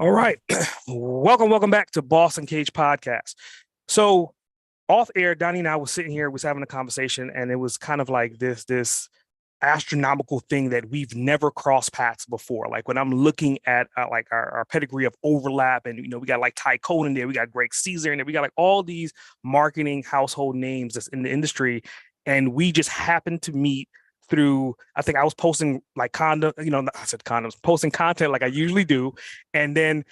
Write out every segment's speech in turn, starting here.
All right. Welcome back to Boss Uncaged podcast. So off air, Donnie and I was sitting here, was having a conversation, and it was kind of like this astronomical thing that we've never crossed paths before. Like when I'm looking at like our pedigree of overlap, and we got like Ty Cole in there, we got Greg Caesar in there, we got like all these marketing household names that's in the industry, and we just happened to meet through. I think I was posting like I said condoms, posting content like I usually do, and then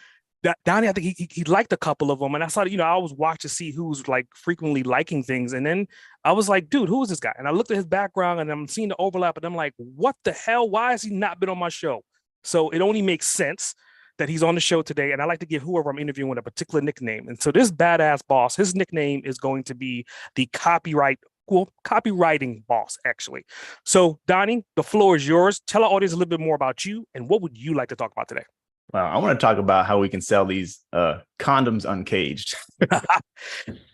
Donnie, I think he liked a couple of them, and I saw I always watch to see who's like frequently liking things, and then I was like, dude, who is this guy? And I looked at his background, and I'm seeing the overlap, and I'm like, what the hell? Why has he not been on my show? So it only makes sense that he's on the show today, and I like to give whoever I'm interviewing a particular nickname. And so this badass boss, his nickname is going to be the copywriting boss, actually. So Donnie, the floor is yours. Tell our audience a little bit more about you, and what would you like to talk about today? Well, I want to talk about how we can sell these condoms uncaged.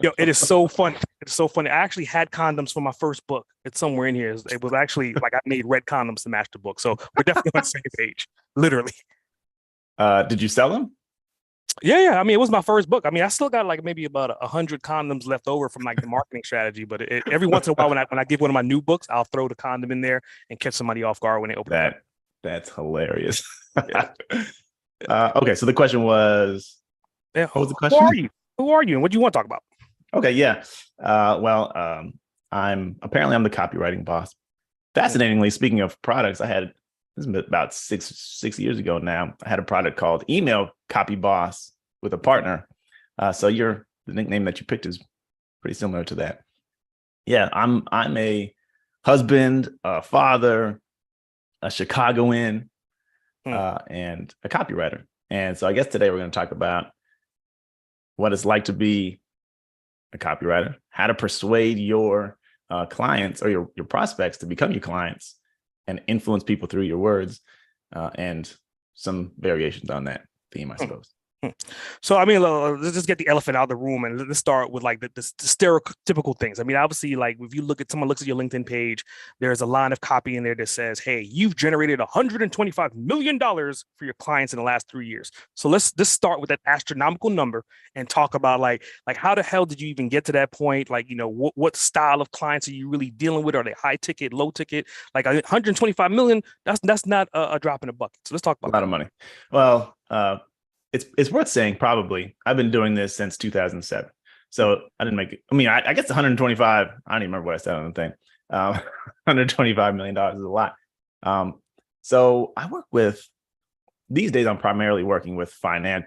It is so funny. It's so funny. I actually had condoms for my first book. It's somewhere in here. It was actually like I made red condoms to match the book. So we're definitely on the same page, literally. Did you sell them? Yeah. I mean, it was my first book. I mean, I still got like maybe about 100 condoms left over from like the marketing strategy. But every once in a while, when I give one of my new books, I'll throw the condom in there and catch somebody off guard when they open it. That's hilarious. Yeah. Okay, so the question was, what was the question? Who are you, and what do you want to talk about? Okay, yeah. I'm the copywriting boss. Fascinatingly, speaking of products, this is about six years ago now. I had a product called Email Copy Boss with a partner. So the nickname that you picked is pretty similar to that. Yeah, I'm a husband, a father, a Chicagoan, and a copywriter. And so I guess today we're going to talk about what it's like to be a copywriter, how to persuade your clients or your prospects to become your clients and influence people through your words, and some variations on that theme, I suppose. So, I mean, let's just get the elephant out of the room, and let's start with like the stereotypical things. I mean, obviously, like if you someone looks at your LinkedIn page, there's a line of copy in there that says, "Hey, you've generated $125 million for your clients in the last 3 years." So let's start with that astronomical number and talk about like how the hell did you even get to that point? Like, what style of clients are you really dealing with? Are they high ticket, low ticket? Like 125 million, that's not a drop in the bucket. So let's talk about a lot of money. Well, it's worth saying, probably I've been doing this since 2007. So I didn't make it. I mean, I guess 125, I don't even remember what I said on the thing. $125 million is a lot. So I work these days, I'm primarily working with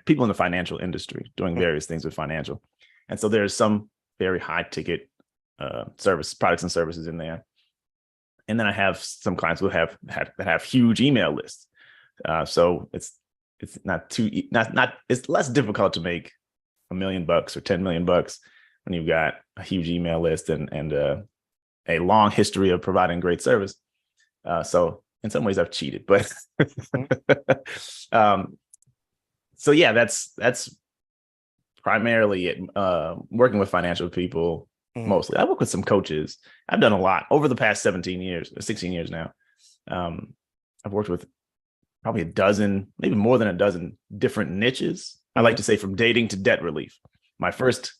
people in the financial industry, doing various things with financial. And so there's some very high ticket products and services in there. And then I have some clients who have huge email lists. So it's less difficult to make $1 million or $10 million when you've got a huge email list and a long history of providing great service. So in some ways I've cheated, but so yeah, that's primarily it. Working with financial people mostly. I work with some coaches. I've done a lot over the past 16 years now. I've worked with probably a dozen, maybe more than a dozen different niches. I like to say from dating to debt relief. My first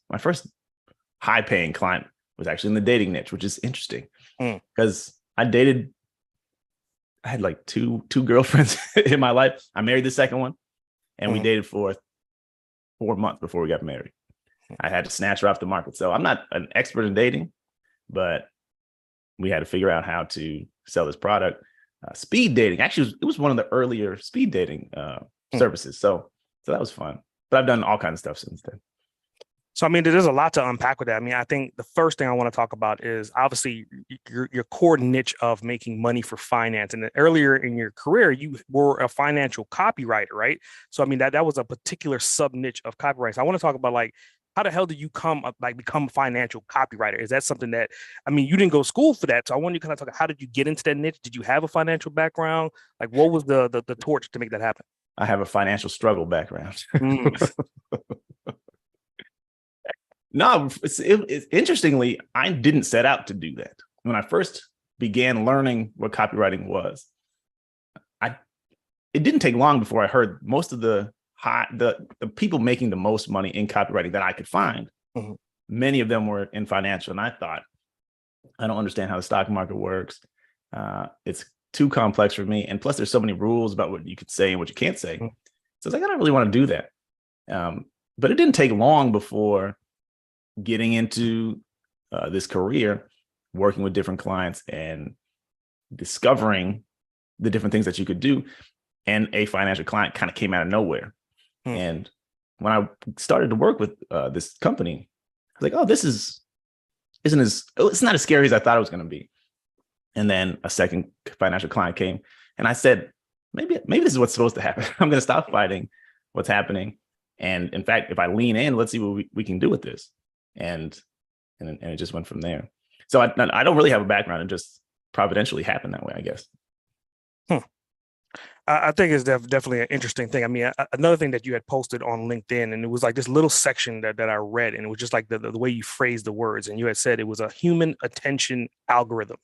high paying client was actually in the dating niche, which is interesting because I had like two girlfriends in my life. I married the second one, and we dated for 4 months before we got married. I had to snatch her off the market. So I'm not an expert in dating, but we had to figure out how to sell this product. Speed dating. Actually, it was one of the earlier speed dating services. So that was fun. But I've done all kinds of stuff since then. So, I mean, there's a lot to unpack with that. I mean, I think the first thing I want to talk about is obviously your core niche of making money for finance. And earlier in your career, you were a financial copywriter, right? So, I mean, that was a particular sub niche of copywriting. So I want to talk about like, how the hell did you become a financial copywriter? Is that something that, I mean, you didn't go to school for that. So I want you to kind of talk, how did you get into that niche? Did you have a financial background? Like, what was the torch to make that happen? I have a financial struggle background. No, interestingly, I didn't set out to do that. When I first began learning what copywriting was, it didn't take long before I heard most of the the people making the most money in copywriting that I could find, many of them were in financial. And I thought, I don't understand how the stock market works. It's too complex for me. And plus there's so many rules about what you could say and what you can't say. So it's like, I don't really want to do that. But it didn't take long before getting into this career, working with different clients and discovering the different things that you could do. And a financial client kind of came out of nowhere. And when I started to work with this company, I was like, oh, it's not as scary as I thought it was going to be. And then a second financial client came and I said, maybe this is what's supposed to happen. I'm going to stop fighting what's happening. And in fact, if I lean in, let's see what we can do with this. And it just went from there. So I don't really have a background. It just providentially happened that way, I guess. I think it's definitely an interesting thing. I mean, another thing that you had posted on LinkedIn, and it was like this little section that I read, and it was just like the way you phrased the words, and you had said it was a human attention algorithm.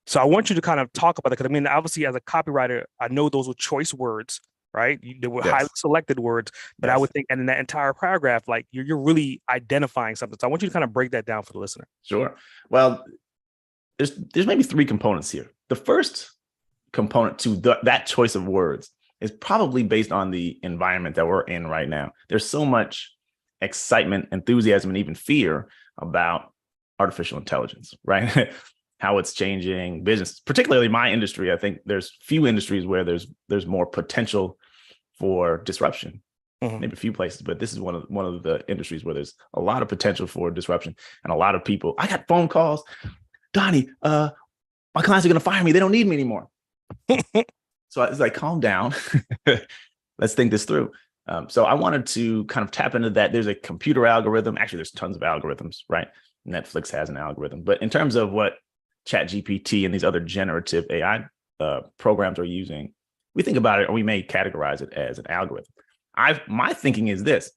So I want you to kind of talk about it, because I mean, obviously as a copywriter, I know those were choice words, right? They were highly selected words, but I would think, and in that entire paragraph, like you're really identifying something. So I want you to kind of break that down for the listener. Sure. Well, there's maybe three components here. The first component to that choice of words is probably based on the environment that we're in right now. There's so much excitement, enthusiasm, and even fear about artificial intelligence, right? How it's changing business, particularly my industry. I think there's few industries where there's more potential for disruption. Maybe a few places, but this is one of the industries where there's a lot of potential for disruption, and a lot of people. I got phone calls, Donnie, my clients are going to fire me. They don't need me anymore. So I was like, calm down. Let's think this through. So I wanted to kind of tap into that. There's a computer algorithm. Actually, there's tons of algorithms, right? Netflix has an algorithm. But in terms of what ChatGPT and these other generative AI programs are using, we think about it, or we may categorize it as an algorithm. My thinking is this: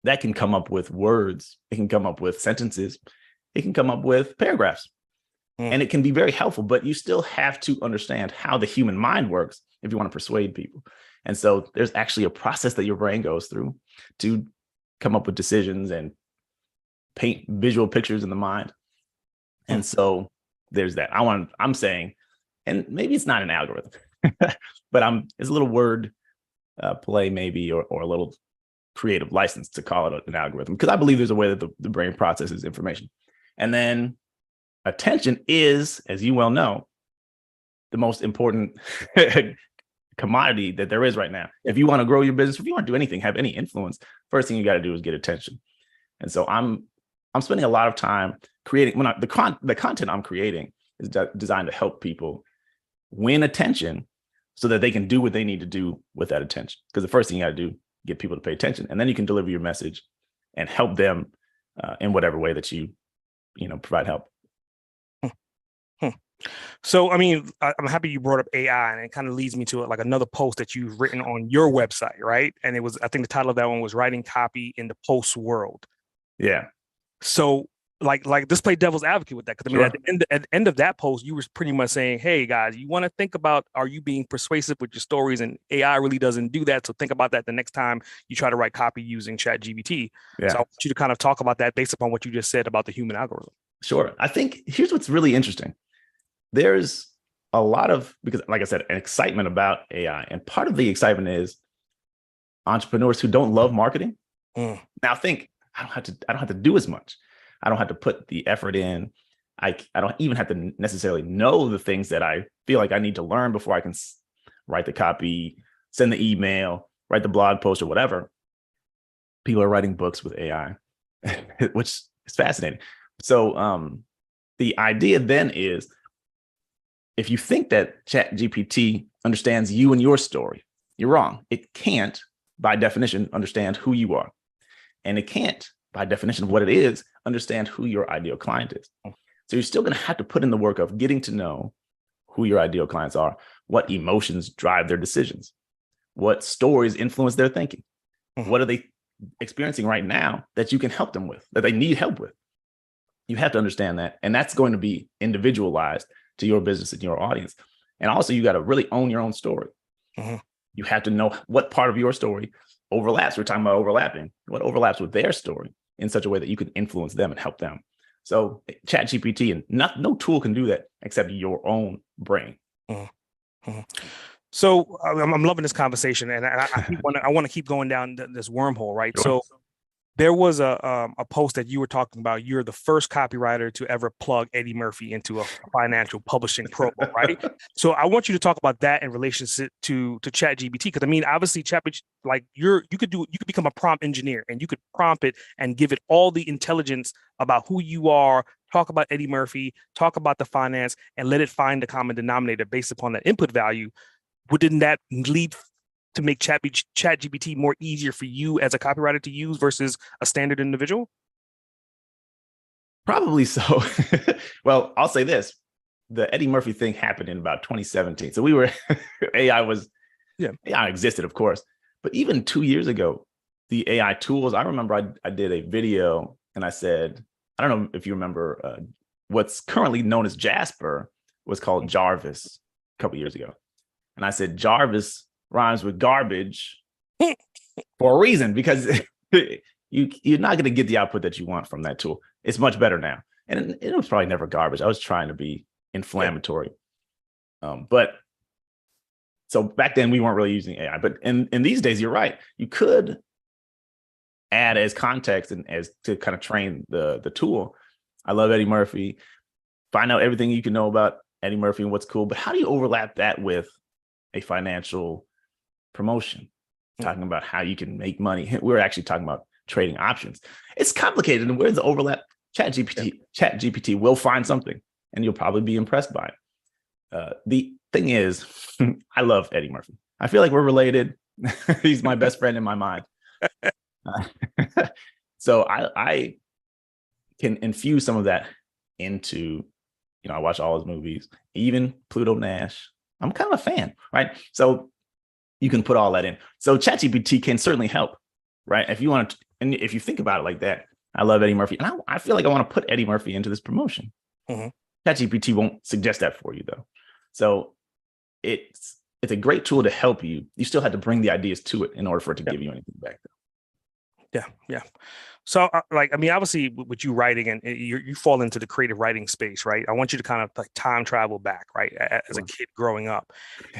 that can come up with words, it can come up with sentences, it can come up with paragraphs, and it can be very helpful, but you still have to understand how the human mind works if you want to persuade people. And so there's actually a process that your brain goes through to come up with decisions and paint visual pictures in the mind. And so there's that. I'm saying, and maybe it's not an algorithm, but it's a little word play maybe, or a little creative license to call it an algorithm, because I believe there's a way that the brain processes information. And then attention is, as you well know, the most important commodity that there is right now. If you want to grow your business, if you want to do anything, have any influence, first thing you got to do is get attention. And so I'm spending a lot of time creating, the content I'm creating is designed to help people win attention so that they can do what they need to do with that attention. Because the first thing you got to do, get people to pay attention, and then you can deliver your message and help them in whatever way that you provide help. So, I mean, I'm happy you brought up AI, and it kind of leads me to like another post that you've written on your website, right? And it was, I think the title of that one was "Writing Copy in the Post World." Yeah. So like just play devil's advocate with that. Because I mean, at the end of that post, you were pretty much saying, hey guys, you want to think about, are you being persuasive with your stories? And AI really doesn't do that. So think about that the next time you try to write copy using ChatGPT. Yeah. So I want you to kind of talk about that based upon what you just said about the human algorithm. Sure. I think here's what's really interesting. There's a lot of, because like I said, an excitement about AI. And part of the excitement is entrepreneurs who don't love marketing. Now think, I don't have to do as much. I don't have to put the effort in. I don't even have to necessarily know the things that I feel like I need to learn before I can write the copy, send the email, write the blog post or whatever. People are writing books with AI, which is fascinating. So the idea then is, if you think that ChatGPT understands you and your story, you're wrong. It can't, by definition, understand who you are. And it can't, by definition of what it is, understand who your ideal client is. So you're still going to have to put in the work of getting to know who your ideal clients are, what emotions drive their decisions, what stories influence their thinking, what are they experiencing right now that you can help them with, that they need help with. You have to understand that. And that's going to be individualized to your business and your audience. And also, you got to really own your own story. You have to know what part of your story overlaps. We're talking about overlapping. What overlaps with their story in such a way that you can influence them and help them. So ChatGPT and no tool can do that except your own brain. Mm-hmm. So I'm loving this conversation, and I want to keep going down this wormhole, right? Sure. So there was a post that you were talking about. You're the first copywriter to ever plug Eddie Murphy into a financial publishing promo, right? So I want you to talk about that in relation to ChatGPT, because I mean, obviously, ChatGPT, like you could become a prompt engineer, and you could prompt it and give it all the intelligence about who you are. Talk about Eddie Murphy, talk about the finance, and let it find the common denominator based upon that input value. Wouldn't that lead to make ChatGPT more easier for you as a copywriter to use versus a standard individual? Probably so. Well, I'll say this. The Eddie Murphy thing happened in about 2017. So we were, AI existed, of course. But even 2 years ago, the AI tools, I remember I did a video and I said, I don't know if you remember, what's currently known as Jasper was called Jarvis a couple years ago. And I said, Jarvis rhymes with garbage for a reason, because you're not going to get the output that you want from that tool. It's much better now. And it was probably never garbage. I was trying to be inflammatory. But so back then we weren't really using AI, but in these days, you're right. You could add as context and as to kind of train the tool. I love Eddie Murphy. Find out everything you can know about Eddie Murphy and what's cool. But how do you overlap that with a financial promotion? Talking about how you can make money. We're actually talking about trading options. It's complicated. And where's the overlap? ChatGPT will find something, and you'll probably be impressed by it. The thing is, I love Eddie Murphy. I feel like we're related. He's my best friend in my mind. So I can infuse some of that into, I watch all his movies, even Pluto Nash. I'm kind of a fan, right? So you can put all that in. So ChatGPT can certainly help, right? If you want to, and if you think about it like that, I love Eddie Murphy, and I feel like I want to put Eddie Murphy into this promotion. Mm-hmm. ChatGPT won't suggest that for you, though. So it's a great tool to help you. You still have to bring the ideas to it in order for it to give you anything back, though. Yeah. So, obviously, with you writing, and you fall into the creative writing space, right? I want you to kind of like time travel back, right, as a kid growing up.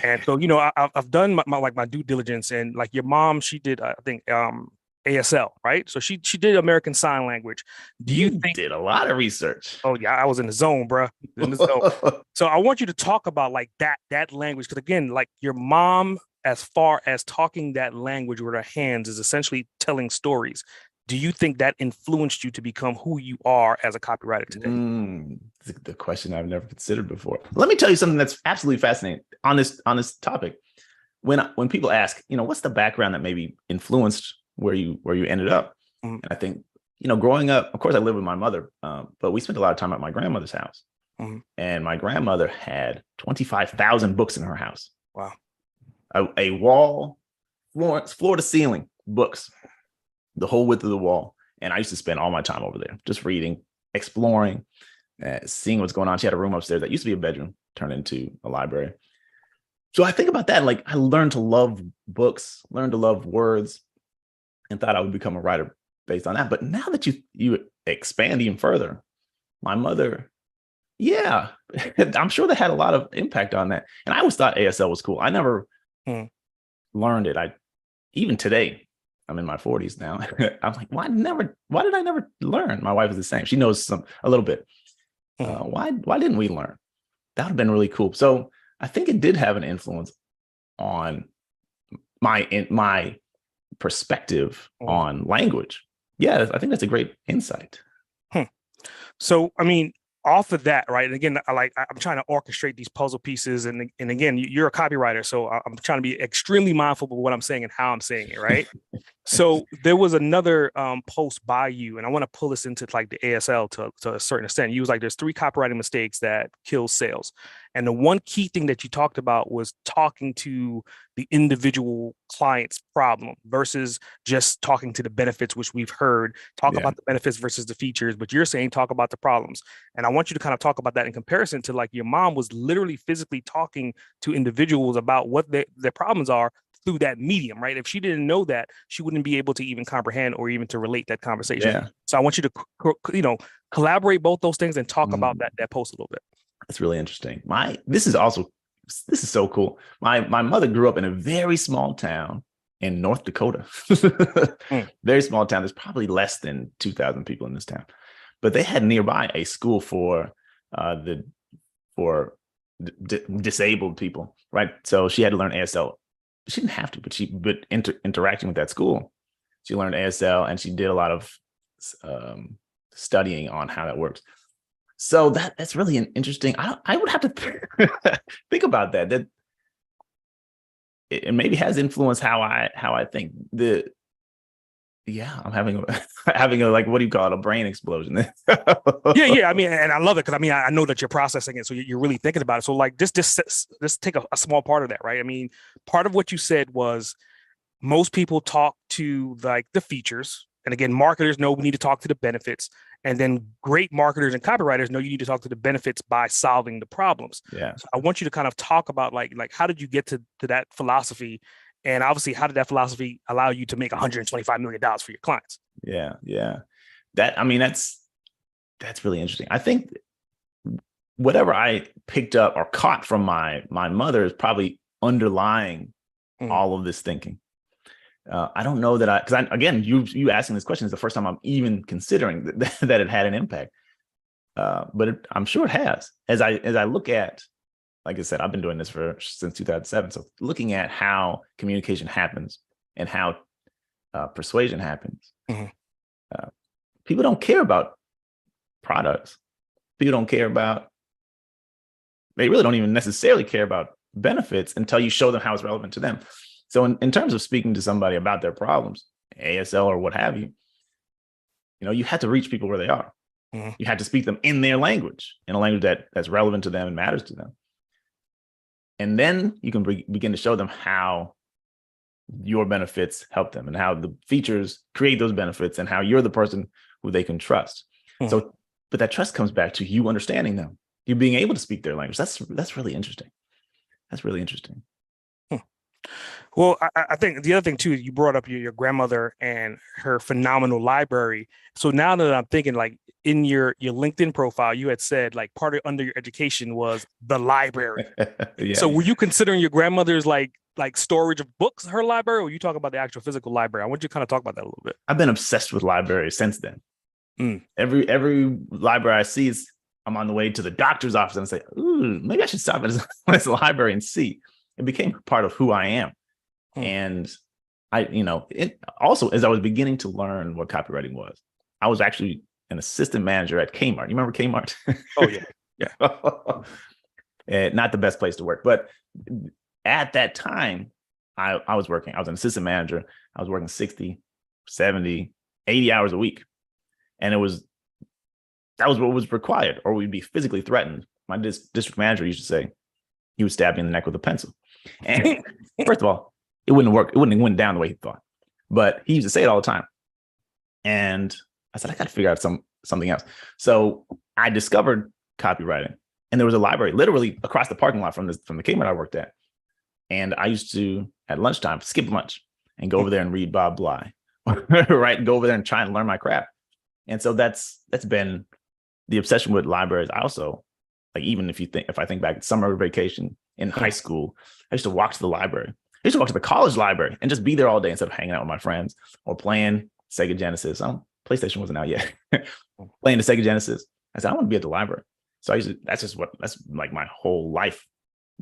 And so, I've done my due diligence, and like your mom, she did, I think, ASL, right? So she did American Sign Language. Do you think did a lot of research? Oh yeah, I was in the zone, bro. In the zone. So I want you to talk about like that language, because again, like your mom, as far as talking that language with her hands, is essentially telling stories. Do you think that influenced you to become who you are as a copywriter today? The question I've never considered before. Let me tell you something that's absolutely fascinating on this topic. When people ask, what's the background that maybe influenced where you ended up? Mm-hmm. And I think, growing up, of course, I lived with my mother, but we spent a lot of time at my grandmother's house. Mm-hmm. And my grandmother had 25,000 books in her house. Wow. A wall, floor to ceiling books, the whole width of the wall. And I used to spend all my time over there, just reading, exploring, seeing what's going on. She had a room upstairs that used to be a bedroom, turned into a library. So I think about that. Like, I learned to love books, learned to love words, and thought I would become a writer based on that. But now that you expand even further, my mother, I'm sure that had a lot of impact on that. And I always thought ASL was cool. I never learned it. Even today, I'm in my 40s now. I'm like, why did I never learn? My wife is the same. She knows a little bit. Why didn't we learn? That would have been really cool. So I think it did have an influence on my perspective on language. Yeah, I think that's a great insight. So, off of that, right? And again, I'm trying to orchestrate these puzzle pieces, and again, you're a copywriter, so I'm trying to be extremely mindful of what I'm saying and how I'm saying it, right? So there was another post by you, and I want to pull this into like the ASL to a certain extent. You was like, there's 3 copywriting mistakes that kill sales, and the one key thing that you talked about was talking to the individual client's problem versus just talking to the benefits, which we've heard. Talk about the benefits versus the features, but you're saying talk about the problems. And I want you to kind of talk about that in comparison to like your mom was literally physically talking to individuals about what their problems are through that medium, right? If she didn't know that, she wouldn't be able to even comprehend or even to relate that conversation. Yeah. So I want you to, collaborate both those things and talk about that post a little bit. That's really interesting. This is so cool. My mother grew up in a very small town in North Dakota. Very small town. There's probably less than 2,000 people in this town, but they had nearby a school for disabled people, right? So she had to learn ASL. She didn't have to, but interacting with that school, she learned ASL, and she did a lot of studying on how that works. So that's really an interesting. I would have to think about that. That it maybe has influenced how I think. I'm having a like, what do you call it, a brain explosion. yeah. I mean, and I love it because I know that you're processing it, so you're really thinking about it. So like, just take a small part of that, right? I mean, part of what you said was most people talk to like the features, and again, marketers know we need to talk to the benefits, and then great marketers and copywriters know you need to talk to the benefits by solving the problems. Yeah. So I want you to kind of talk about like how did you get to that philosophy? And obviously, how did that philosophy allow you to make $125 million for your clients? Yeah. That's really interesting. I think whatever I picked up or caught from my mother is probably underlying all of this thinking. I don't know that because again, you asking this question is the first time I'm even considering that it had an impact. But I'm sure it has. As I look at, like I said, I've been doing this since 2007. So looking at how communication happens and how persuasion happens, people don't care about products. People don't care about. They really don't even necessarily care about benefits until you show them how it's relevant to them. So in terms of speaking to somebody about their problems, ASL or what have you, you have to reach people where they are. You have to speak them in their language, in a language that's relevant to them and matters to them. And then you can begin to show them how your benefits help them and how the features create those benefits and how you're the person who they can trust. So, but that trust comes back to you understanding them, you being able to speak their language. That's really interesting. That's really interesting. Well, I think the other thing too, you brought up your grandmother and her phenomenal library. So now that I'm thinking, like in your LinkedIn profile, you had said like part of under your education was the library. Yeah. So were you considering your grandmother's like storage of books, her library, or were you talking about the actual physical library? I want you to kind of talk about that a little bit. I've been obsessed with libraries since then. Every library I see I'm on the way to the doctor's office and I say, ooh, maybe I should stop at this library and see. It became part of who I am. And it also, as I was beginning to learn what copywriting was, I was actually an assistant manager at Kmart. You remember Kmart? Oh yeah. Not the best place to work, but at that time I was working. I was an assistant manager. I was working 60, 70, 80 hours a week. And that was what was required, or we'd be physically threatened. My district manager used to say he would stab me in the neck with a pencil. And first of all, it wouldn't work. It went down the way he thought, but he used to say it all the time. And I said, I got to figure out something else. So I discovered copywriting, and there was a library literally across the parking lot from the Kmart I worked at. And I used to, at lunchtime, skip lunch and go over there and read Bob Bly, right? And go over there and try and learn my craft. And so that's been the obsession with libraries. I also, like, even if I think back, summer vacation in high school, I used to walk to the library. I used to walk to the college library and just be there all day instead of hanging out with my friends or playing Sega Genesis. PlayStation wasn't out yet. Playing the Sega Genesis. I said, I want to be at the library. So that's like my whole life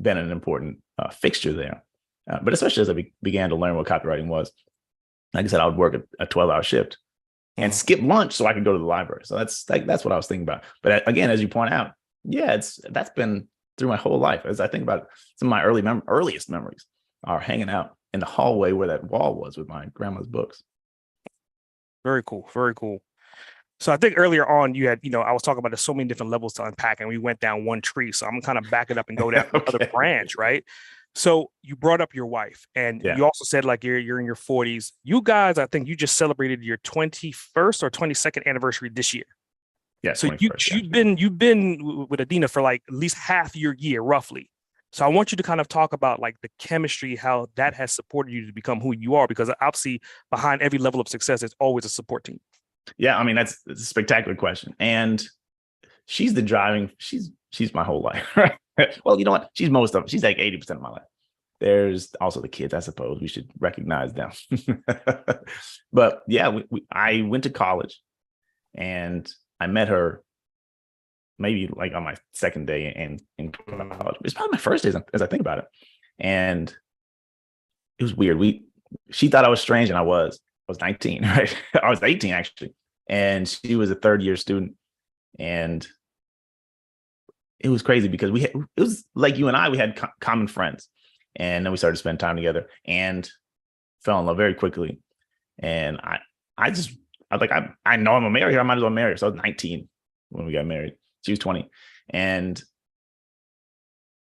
been an important fixture there. But especially as I began to learn what copywriting was, like I said, I would work a 12-hour shift and skip lunch so I could go to the library. So that's what I was thinking about. But again, as you point out, yeah, that's been through my whole life. As I think about some of my earliest memories are hanging out in the hallway where that wall was with my grandma's books. Very cool. Very cool. So I think earlier on you had, I was talking about there's so many different levels to unpack, and we went down one tree. So I'm kind of back it up and go down another branch, right? So you brought up your wife, and you also said like you're in your 40s. You guys, I think you just celebrated your 21st or 22nd anniversary this year. Yeah. So you've been with Adina for like at least half your year, roughly. So I want you to kind of talk about like the chemistry, how that has supported you to become who you are, because obviously behind every level of success, there's always a support team. Yeah, I mean that's a spectacular question, and she's the driving. She's my whole life, right? Well, you know what? She's most of it. She's like 80% of my life. There's also the kids, I suppose. We should recognize them. But yeah, I went to college, and I met her maybe like on my second day in college. It's probably my first day as I think about it, and it was weird. She thought I was strange, and I was. I was 19, right? I was 18 actually, and she was a third year student, and it was crazy because it was like you and I, we had common friends, and then we started to spend time together and fell in love very quickly. And I was like, I know I'm gonna marry her. I might as well marry her. So I was 19 when we got married. She was 20, and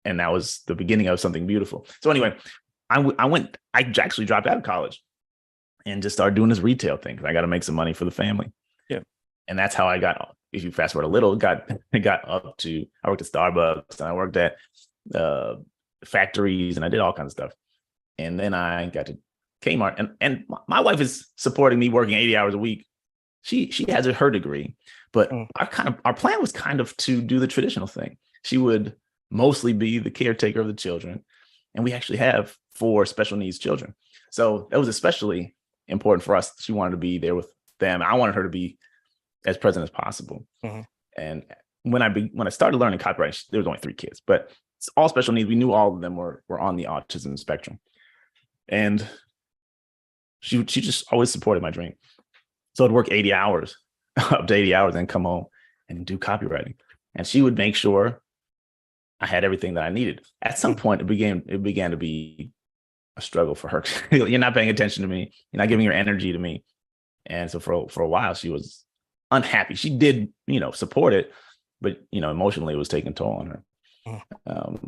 that was the beginning of something beautiful. So anyway, I actually dropped out of college and just started doing this retail thing because I got to make some money for the family. Yeah, and that's how I got. If you fast forward a little, it got up to, I worked at Starbucks and I worked at factories and I did all kinds of stuff. And then I got to Kmart, and my wife is supporting me working 80 hours a week. She has her degree, but our plan was kind of to do the traditional thing. She would mostly be the caretaker of the children, and we actually have 4 special needs children. So that was especially important for us. She wanted to be there with them. I wanted her to be as present as possible. And when I started learning copywriting, there was only 3 kids, but it's all special needs. We knew all of them were on the autism spectrum, and she just always supported my dream. So I'd work 80 hours, up to 80 hours, and come home and do copywriting. And she would make sure I had everything that I needed. At some point, it began to be a struggle for her. You're not paying attention to me. You're not giving your energy to me. And so for a while, she was unhappy. She did, support it, but emotionally, it was taking a toll on her.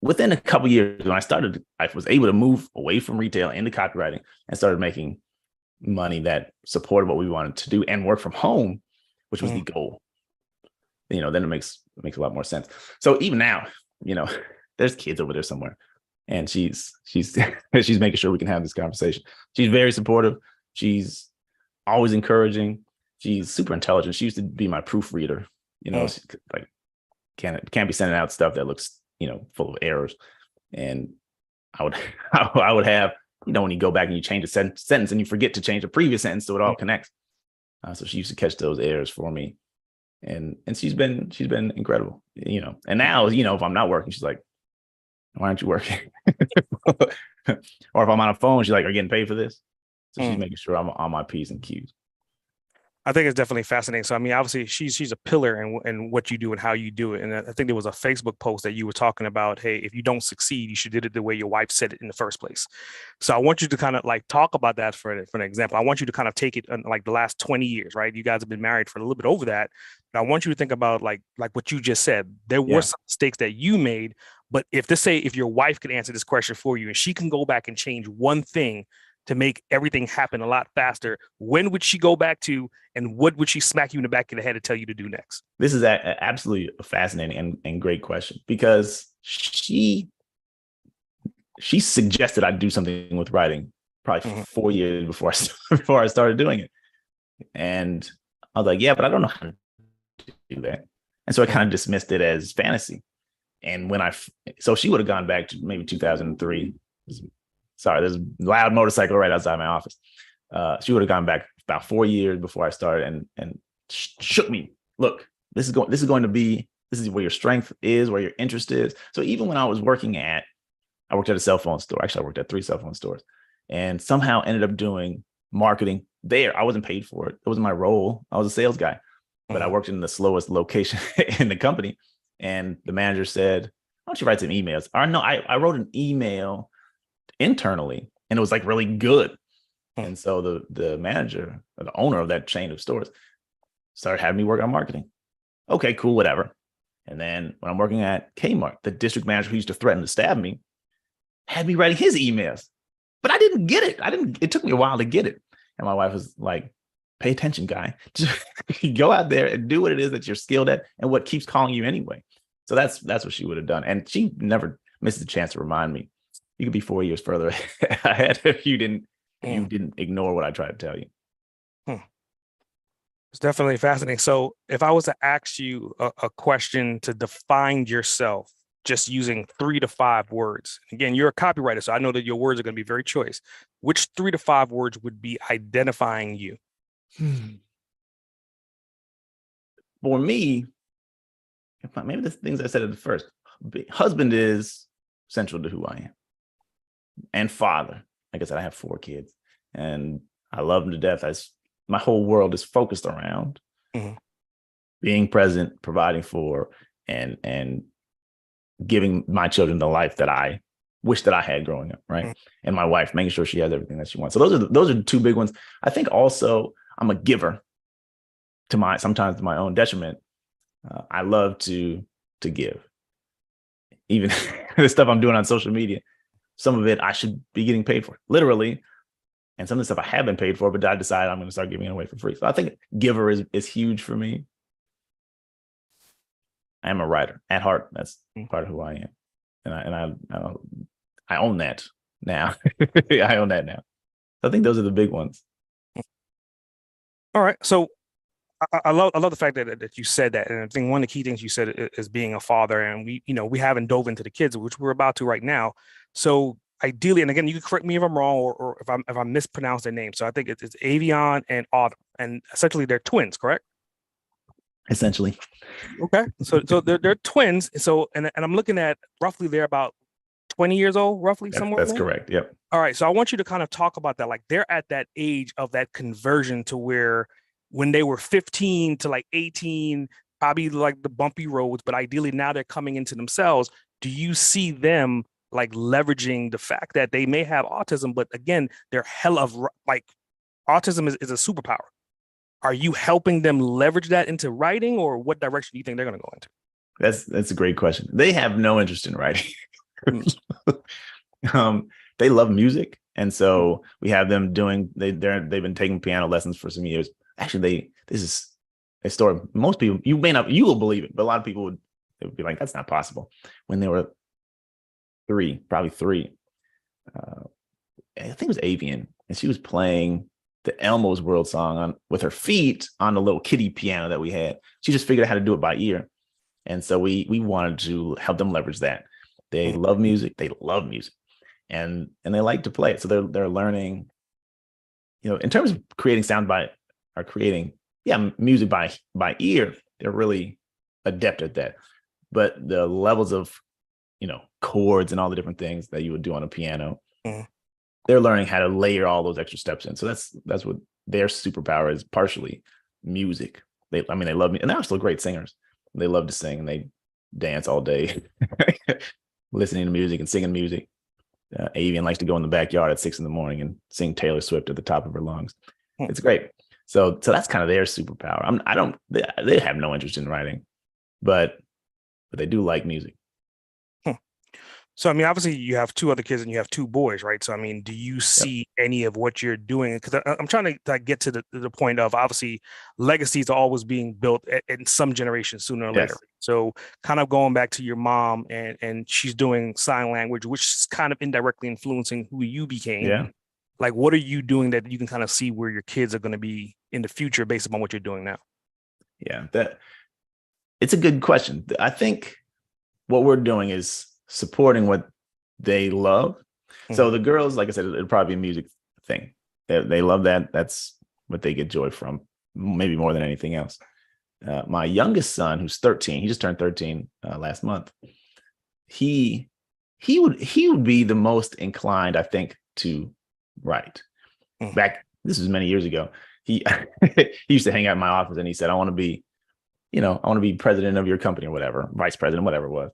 Within a couple of years, when I was able to move away from retail into copywriting and started making money that supported what we wanted to do and work from home, which was the goal. Then it makes a lot more sense. So even now, there's kids over there somewhere, and she's she's making sure we can have this conversation. She's very supportive. She's always encouraging. She's super intelligent. She used to be my proofreader. Like can't be sending out stuff that looks full of errors. And I would have, when you go back and you change a sentence and you forget to change a previous sentence so it all connects. So she used to catch those errors for me. And she's been incredible, and now, if I'm not working, she's like, why aren't you working? Or if I'm on a phone, she's like, are you getting paid for this? So she's making sure I'm on my P's and Q's. I think it's definitely fascinating. So, I mean, obviously she's a pillar in what you do and how you do it. And I think there was a Facebook post that you were talking about, hey, if you don't succeed, you should do it the way your wife said it in the first place. So I want you to kind of like talk about that for an example. I want you to kind of take it like the last 20 years, right? You guys have been married for a little bit over that. But I want you to think about like what you just said. There were some mistakes that you made, but if your wife could answer this question for you and she can go back and change one thing to make everything happen a lot faster, when would she go back to, and what would she smack you in the back of the head to tell you to do next? This is absolutely a fascinating and great question, because she suggested I do something with writing probably 4 years before I started doing it. And I was like, yeah, but I don't know how to do that. And so I kind of dismissed it as fantasy. And so she would have gone back to maybe 2003. Sorry, there's a loud motorcycle right outside my office. She would have gone back about 4 years before I started and shook me. Look, this is where your strength is, where your interest is. So even when I worked at a cell phone store. Actually, I worked at 3 cell phone stores, and somehow ended up doing marketing there. I wasn't paid for it. It wasn't my role. I was a sales guy, but I worked in the slowest location in the company. And the manager said, why don't you write some emails? Or no, I wrote an email internally, and it was like really good. And so the manager, or the owner of that chain of stores, started having me work on marketing. Okay, cool, whatever. And then when I'm working at Kmart, the district manager who used to threaten to stab me had me writing his emails, but I didn't get it. It took me a while to get it. And my wife was like, pay attention, guy. Just go out there and do what it is that you're skilled at and what keeps calling you anyway. So that's what she would have done. And she never missed a chance to remind me. You could be 4 years further ahead if you didn't ignore what I tried to tell you. It's definitely fascinating. So if I was to ask you a question to define yourself, just using 3 to 5 words. Again, you're a copywriter, so I know that your words are going to be very choice. Which 3 to 5 words would be identifying you? For me, maybe the things I said at the first, husband is central to who I am. And father. Like I said, I have 4 kids and I love them to death. My whole world is focused around being present, providing for, and giving my children the life that I wish that I had growing up, right? And my wife, making sure she has everything that she wants. So those are the 2 big ones. I think also I'm a giver sometimes to my own detriment. I love to give. Even the stuff I'm doing on social media, some of it I should be getting paid for, literally. And some of the stuff I have been paid for, but I decided I'm going to start giving it away for free. So I think giver is huge for me. I am a writer at heart. That's part of who I am. And I own that now. I own that now. I think those are the big ones. All right. So I love the fact that you said that. And I think one of the key things you said is being a father. And we haven't dove into the kids, which we're about to right now. So ideally, and again, you can correct me if I'm wrong or if I mispronounce their name. So I think it's Avion and Autumn, and essentially they're twins, correct? Essentially. Okay. So they're twins. So and I'm looking at roughly they're about 20 years old, roughly somewhere. That's correct. Yep. All right. So I want you to kind of talk about that. Like they're at that age of that conversion to where when they were 15 to like 18, probably like the bumpy roads, but ideally now they're coming into themselves. Do you see them like leveraging the fact that they may have autism, but again, they're hell of like autism is a superpower. Are you helping them leverage that into writing, or what direction do you think they're going to go into? That's a great question. They have no interest in writing. They love music. And so we have them they've been taking piano lessons for some years. Actually, this is a story. Most people, you will believe it, but a lot of people would be like, that's not possible. When they were probably three, I think it was Avian, and she was playing the Elmo's World song with her feet on the little kiddie piano that we had. She just figured out how to do it by ear. And so we wanted to help them leverage that. They love music. And they like to play it. So they're learning, in terms of creating music by ear, they're really adept at that. But the levels of, chords and all the different things that you would do on a piano, they're learning how to layer all those extra steps in. So that's what their superpower is, partially music. They love me, and they're still great singers. They love to sing and they dance all day, listening to music and singing music. Avian likes to go in the backyard at 6 a.m. and sing Taylor Swift at the top of her lungs. It's great. So that's kind of their superpower. They have no interest in writing, but they do like music. So, obviously you have 2 other kids and you have 2 boys, right? So, do you see any of what you're doing? Because I'm trying to get to the point of, obviously, legacies are always being built in some generation sooner or later. So kind of going back to your mom and she's doing sign language, which is kind of indirectly influencing who you became. Yeah. Like, what are you doing that you can kind of see where your kids are going to be in the future based upon what you're doing now? Yeah, it's a good question. I think what we're doing is supporting what they love. So the girls, like I said, it'll probably be a music thing. They love that. That's what they get joy from, maybe more than anything else. My youngest son, who's 13, he just turned 13 last month. He would be the most inclined, I think, to write. This was many years ago. He used to hang out in my office and he said, I want to be president of your company or whatever, vice president, whatever it was.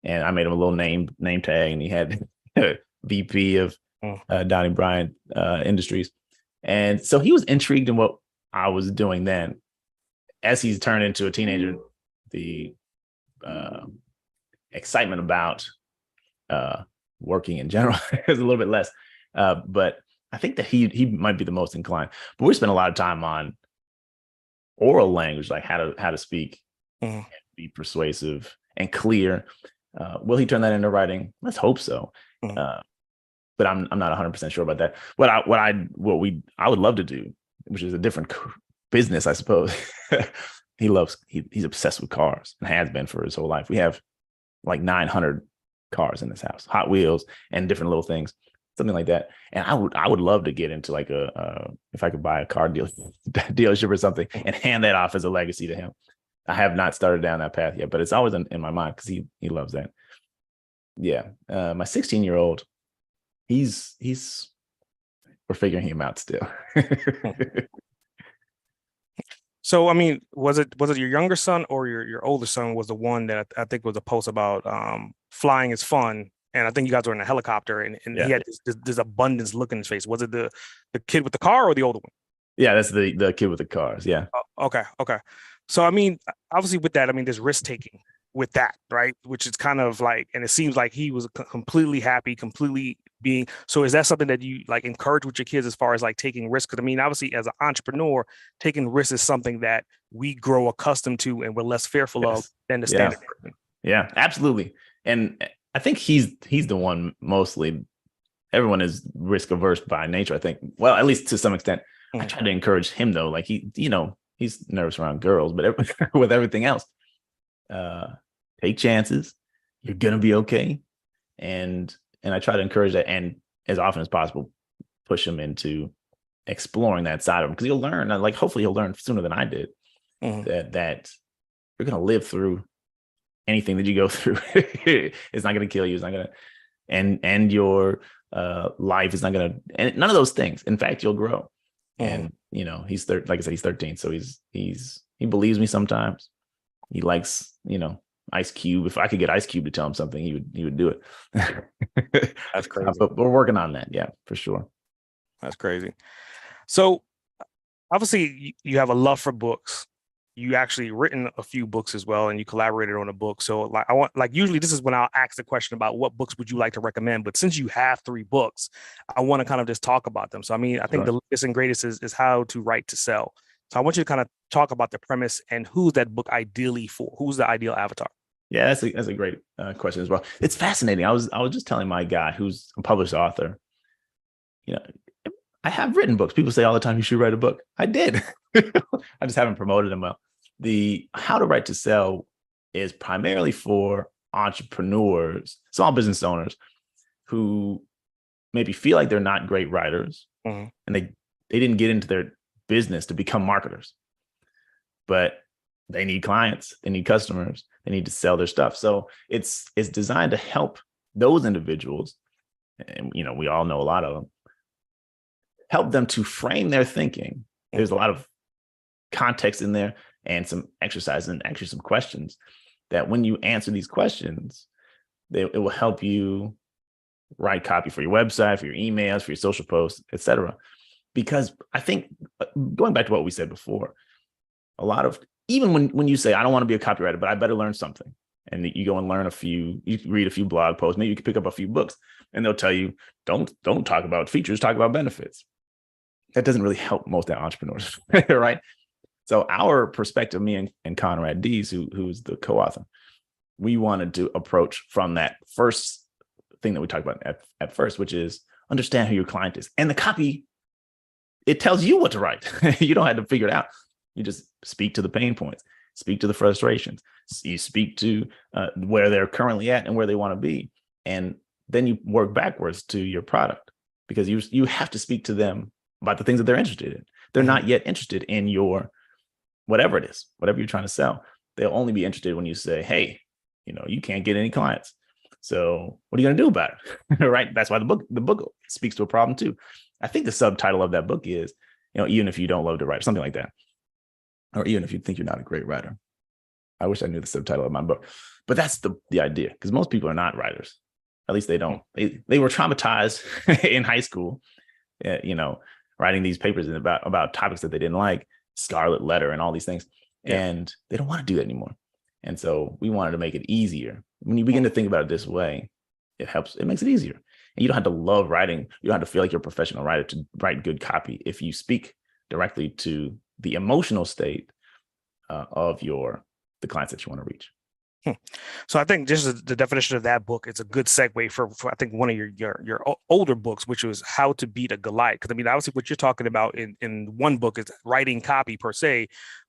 And I made him a little name tag, and he had VP of Donnie Bryant Industries. And so he was intrigued in what I was doing then. As he's turned into a teenager, the excitement about working in general is a little bit less. But I think that he might be the most inclined. But we spent a lot of time on oral language, like how to speak, and be persuasive, and clear. Will he turn that into writing? Let's hope so. Mhm. But I'm not 100% sure about that. I would love to do, which is a different business, I suppose. He's obsessed with cars and has been for his whole life. We have like 900 cars in this house, Hot Wheels and different little things, something like that. And I would love to get into like if I could buy a car dealership or something and hand that off as a legacy to him. I have not started down that path yet, but it's always in my mind because he loves that. Yeah. My 16-year-old, we're figuring him out still. So, I mean, was it your younger son or your older son was the one that I think was a post about flying is fun, and I think you guys were in a helicopter, and he had this abundance look in his face. Was it the kid with the car or the older one? Yeah, that's the kid with the cars. Yeah. Okay. So, I mean, obviously with that, I mean, there's risk taking with that, right? Which is kind of like, and it seems like he was completely happy, completely being. So, is that something that you like encourage with your kids as far as like taking risks? Because I mean, obviously, as an entrepreneur, taking risks is something that we grow accustomed to and we're less fearful of than the standard person. Yeah, absolutely. And I think he's the one mostly. Everyone is risk averse by nature, I think. Well, at least to some extent. I try to encourage him though. Like he's nervous around girls, but with everything else, take chances. You're gonna be okay. And I try to encourage that, and as often as possible, push him into exploring that side of him, because he'll learn. Like hopefully he'll learn sooner than I did that you're gonna live through anything that you go through. It's not gonna kill you. It's not gonna and your life is not gonna, and none of those things. In fact, you'll grow. And he's like I said, he's 13, so he believes me sometimes. He likes Ice Cube. If I could get Ice Cube to tell him something, he would do it. That's crazy. But we're working on that. Yeah, for sure. That's crazy. So obviously you have a love for books. You actually written a few books as well, and you collaborated on a book. So like usually this is when I'll ask the question about what books would you like to recommend. But since you have 3 books, I want to kind of just talk about them. So I mean, I think the latest and greatest is How to Write to Sell. So I want you to kind of talk about the premise and who's that book ideally for? Who's the ideal avatar? Yeah, that's a great question as well. It's fascinating. I was just telling my guy who's a published author, I have written books. People say all the time, you should write a book. I did. I just haven't promoted them well. The How to Write to Sell is primarily for entrepreneurs, small business owners who maybe feel like they're not great writers and they didn't get into their business to become marketers, but they need clients, they need customers, they need to sell their stuff. So it's designed to help those individuals, and we all know a lot of them, help them to frame their thinking. There's a lot of context in there and some exercises and actually some questions that when you answer these questions, it will help you write copy for your website, for your emails, for your social posts, etc. Because I think, going back to what we said before, a lot of, even when you say, I don't want to be a copywriter, but I better learn something. And you go and learn you read a few blog posts, maybe you can pick up a few books, and they'll tell you, don't talk about features, talk about benefits. That doesn't really help most entrepreneurs, right? So our perspective, me and Conrad Dees, who's the co-author, we wanted to approach from that first thing that we talked about at first, which is understand who your client is. And the copy, it tells you what to write. You don't have to figure it out. You just speak to the pain points, speak to the frustrations, you speak to where they're currently at and where they want to be. And then you work backwards to your product, because you have to speak to them about the things that they're interested in. They're not yet interested in your whatever it is, whatever you're trying to sell. They'll only be interested when you say, hey, you can't get any clients. So what are you going to do about it? Right? That's why the book speaks to a problem too. I think the subtitle of that book is, even if you don't love to write, something like that. Or even if you think you're not a great writer. I wish I knew the subtitle of my book, but that's the idea, because most people are not writers. At least they don't. They were traumatized in high school, writing these papers about topics that they didn't like, Scarlet Letter and all these things. And they don't want to do that anymore. And so we wanted to make it easier. When you begin to think about it this way, it makes it easier. And you don't have to love writing. You don't have to feel like you're a professional writer to write good copy. If you speak directly to the emotional state of the clients that you want to reach. So I think just the definition of that book is a good segue for I think one of your older books, which was How to Beat a Goliath. Because I mean, obviously, what you're talking about in one book is writing copy per se,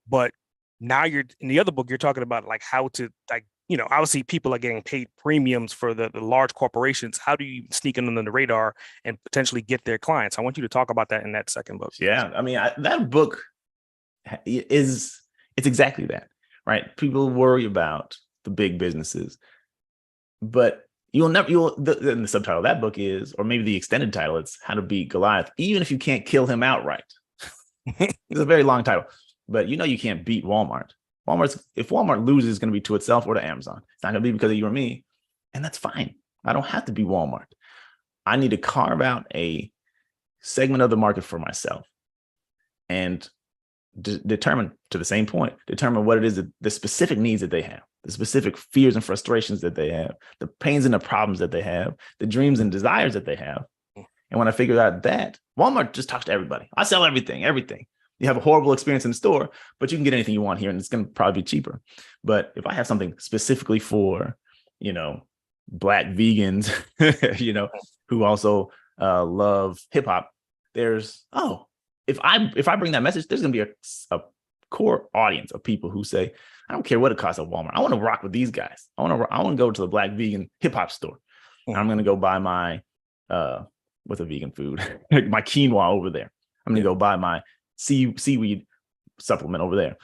but now you're in the other book, you're talking about like how to like obviously people are getting paid premiums for the large corporations. How do you sneak in under the radar and potentially get their clients? I want you to talk about that in that second book. Yeah, I mean, that book it's exactly that, right? People worry about the big businesses, but the subtitle of that book is, or maybe the extended title, it's How to Beat Goliath, even if you can't kill him outright. It's a very long title, but you can't beat Walmart. If Walmart loses, it's going to be to itself or to Amazon. It's not going to be because of you or me, and that's fine. I don't have to be Walmart. I need to carve out a segment of the market for myself and determine, to the same point, determine what it is that the specific needs that they have, the specific fears and frustrations that they have, the pains and the problems that they have, the dreams and desires that they have. And when I figured out that, Walmart just talks to everybody. I sell everything. You have a horrible experience in the store, but you can get anything you want here, and it's going to probably be cheaper. But if I have something specifically for, Black vegans, who also love hip hop, if I bring that message, there's going to be a core audience of people who say, I don't care what it costs at Walmart. I want to rock with these guys. I want to go to the Black vegan hip hop store. Mm-hmm. I'm going to go buy my what's a vegan food? My quinoa over there. I'm going to go buy my seaweed supplement over there,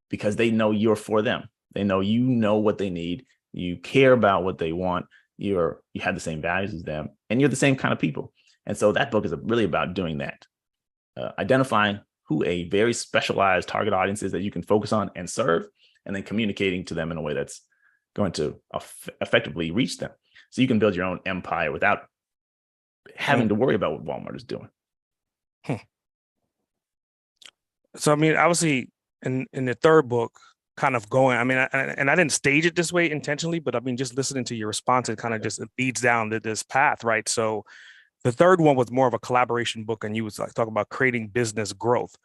because they know you're for them. They know what they need. You care about what they want. You have the same values as them, and you're the same kind of people. And so that book is really about doing that, identifying who a very specialized target audience is that you can focus on and serve, and then communicating to them in a way that's going to effectively reach them. So you can build your own empire without having to worry about what Walmart is doing. So, I mean, obviously in the third book, kind of going, I mean, I didn't stage it this way intentionally, but I mean, just listening to your response, it kind of just leads down this path, right? So the third one was more of a collaboration book, and you was like talking about creating business growth.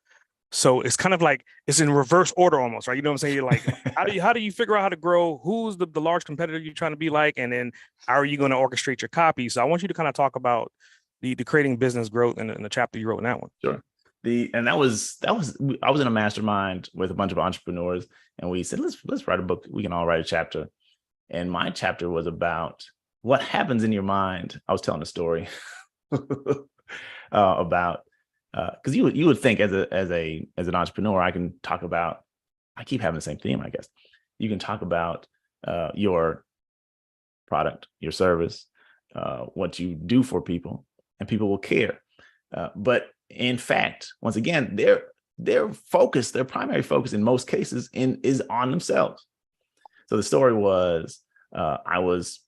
So it's kind of like it's in reverse order almost, right? You know what I'm saying? You're like, how do you figure out how to grow? Who's the large competitor you're trying to be like? And then how are you going to orchestrate your copy? So I want you to kind of talk about the creating business growth in the chapter you wrote in that one. Sure. I was in a mastermind with a bunch of entrepreneurs, and we said, let's write a book. We can all write a chapter. And my chapter was about what happens in your mind. I was telling a story about, because you would think as an entrepreneur, I keep having the same theme, I guess. You can talk about your product, your service, what you do for people, and people will care. But in fact, once again, their primary focus in most cases is on themselves. So the story was, I was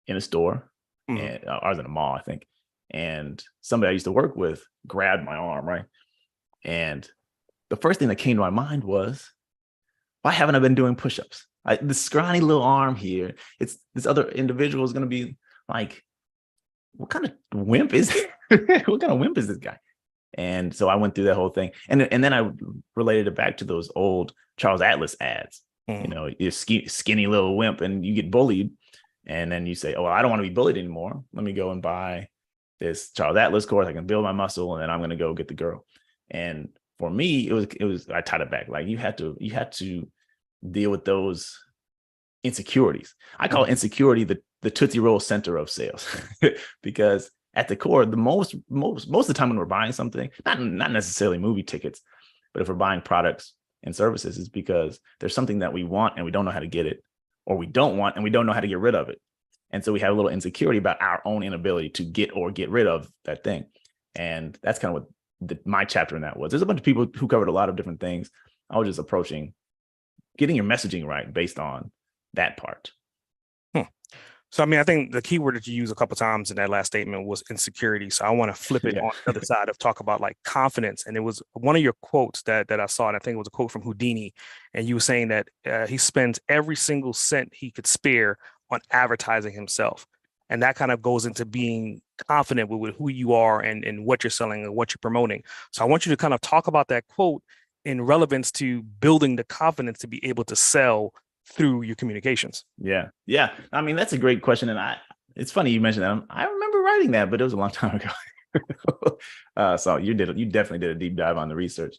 in a store, and I was in a mall, I think, and somebody I used to work with grabbed my arm, right? And the first thing that came to my mind was, why haven't I been doing push-ups? This scrawny little arm here, this other individual is going to be like, what kind of wimp is what kind of wimp is this guy? And so I went through that whole thing, and then I related it back to those old Charles Atlas ads. You're skinny little wimp, and you get bullied, and then you say, "Oh, I don't want to be bullied anymore. Let me go and buy this Charles Atlas course. I can build my muscle, and then I'm going to go get the girl." And for me, it was I tied it back. Like you had to deal with those insecurities. I call insecurity the Tootsie Roll center of sales, because at the core, the most of the time when we're buying something, not necessarily movie tickets, but if we're buying products and services, is because there's something that we want and we don't know how to get it, or we don't want and we don't know how to get rid of it. And so we have a little insecurity about our own inability to get rid of that thing. And that's kind of what my chapter in that was. There's a bunch of people who covered a lot of different things. I was just approaching getting your messaging right based on that part. So, I mean, I think the key word that you used a couple of times in that last statement was insecurity. So I want to flip it on the other side of talk about like confidence. And it was one of your quotes that I saw, and I think it was a quote from Houdini. And you were saying that he spends every single cent he could spare on advertising himself. And that kind of goes into being confident with who you are and what you're selling and what you're promoting. So I want you to kind of talk about that quote in relevance to building the confidence to be able to sell Mm-hmm. through your communications? Yeah. Yeah. I mean, that's a great question. And it's funny you mentioned that. I remember writing that, but it was a long time ago. So you definitely did a deep dive on the research.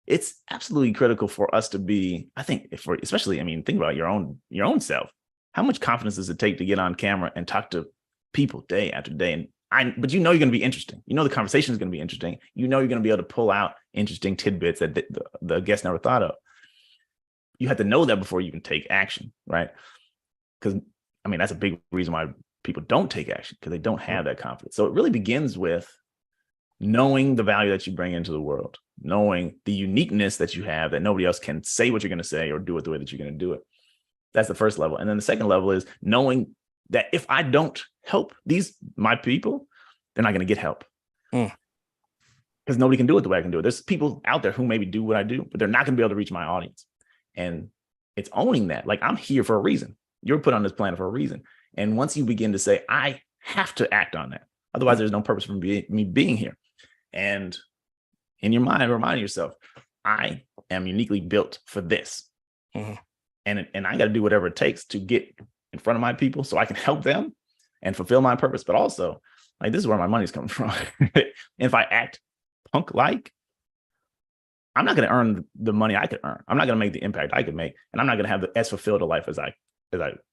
It's absolutely critical for us to be, I think, especially, I mean, think about your own self. How much confidence does it take to get on camera and talk to people day after day? But you're going to be interesting. The conversation is going to be interesting. You're going to be able to pull out interesting tidbits that the guest never thought of. You have to know that before you can take action, right? Because, I mean, that's a big reason why people don't take action, because they don't have that confidence. So it really begins with knowing the value that you bring into the world, knowing the uniqueness that you have, that nobody else can say what you're going to say or do it the way that you're going to do it. That's the first level. And then the second level is knowing that if I don't help my people, they're not going to get help. Because nobody can do it the way I can do it. There's people out there who maybe do what I do, but they're not going to be able to reach my audience. And it's owning that. Like, I'm here for a reason. You're put on this planet for a reason. And once you begin to say, I have to act on that, otherwise there's no purpose for me being here. And in your mind, reminding yourself, I am uniquely built for this. Mm-hmm. And I got to do whatever it takes to get in front of my people so I can help them and fulfill my purpose. But also, like, this is where my money's coming from. If I act punk-like, I'm not going to earn the money I could earn. I'm not going to make the impact I could make. And I'm not going to have as fulfilled a life as I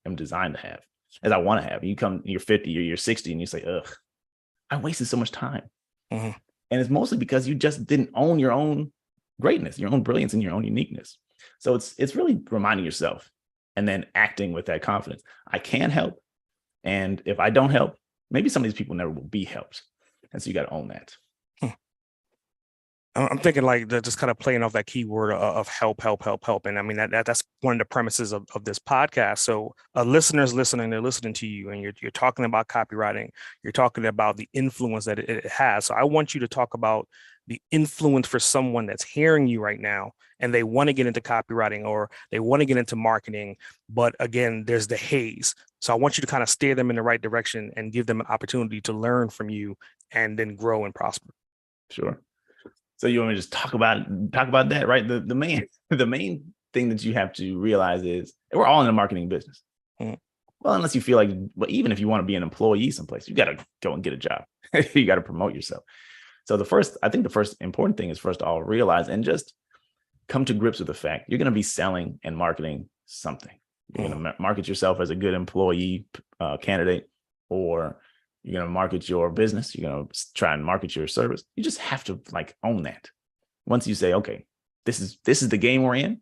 am designed to have, as I want to have. You're 50 or you're 60 and you say, ugh, I wasted so much time. Mm-hmm. And it's mostly because you just didn't own your own greatness, your own brilliance, and your own uniqueness. So it's really reminding yourself and then acting with that confidence. I can help. And if I don't help, maybe some of these people never will be helped. And so you got to own that. I'm thinking like just kind of playing off that keyword of help. And I mean, that's one of the premises of this podcast. So listeners listening, they're listening to you and you're talking about copywriting. You're talking about the influence that it has. So I want you to talk about the influence for someone that's hearing you right now and they want to get into copywriting or they want to get into marketing. But again, there's the haze. So I want you to kind of steer them in the right direction and give them an opportunity to learn from you and then grow and prosper. Sure. So you want me to just talk about that, right? The main thing that you have to realize is we're all in the marketing business. Mm. Well, unless you feel like, but even if you want to be an employee someplace, you got to go and get a job. You got to promote yourself. So I think the first important thing is first of all, realize and just come to grips with the fact you're going to be selling and marketing something. You're going to market yourself as a good employee candidate, or you're going to market your business. You're going to try and market your service. You just have to own that. Once you say, okay, this is the game we're in,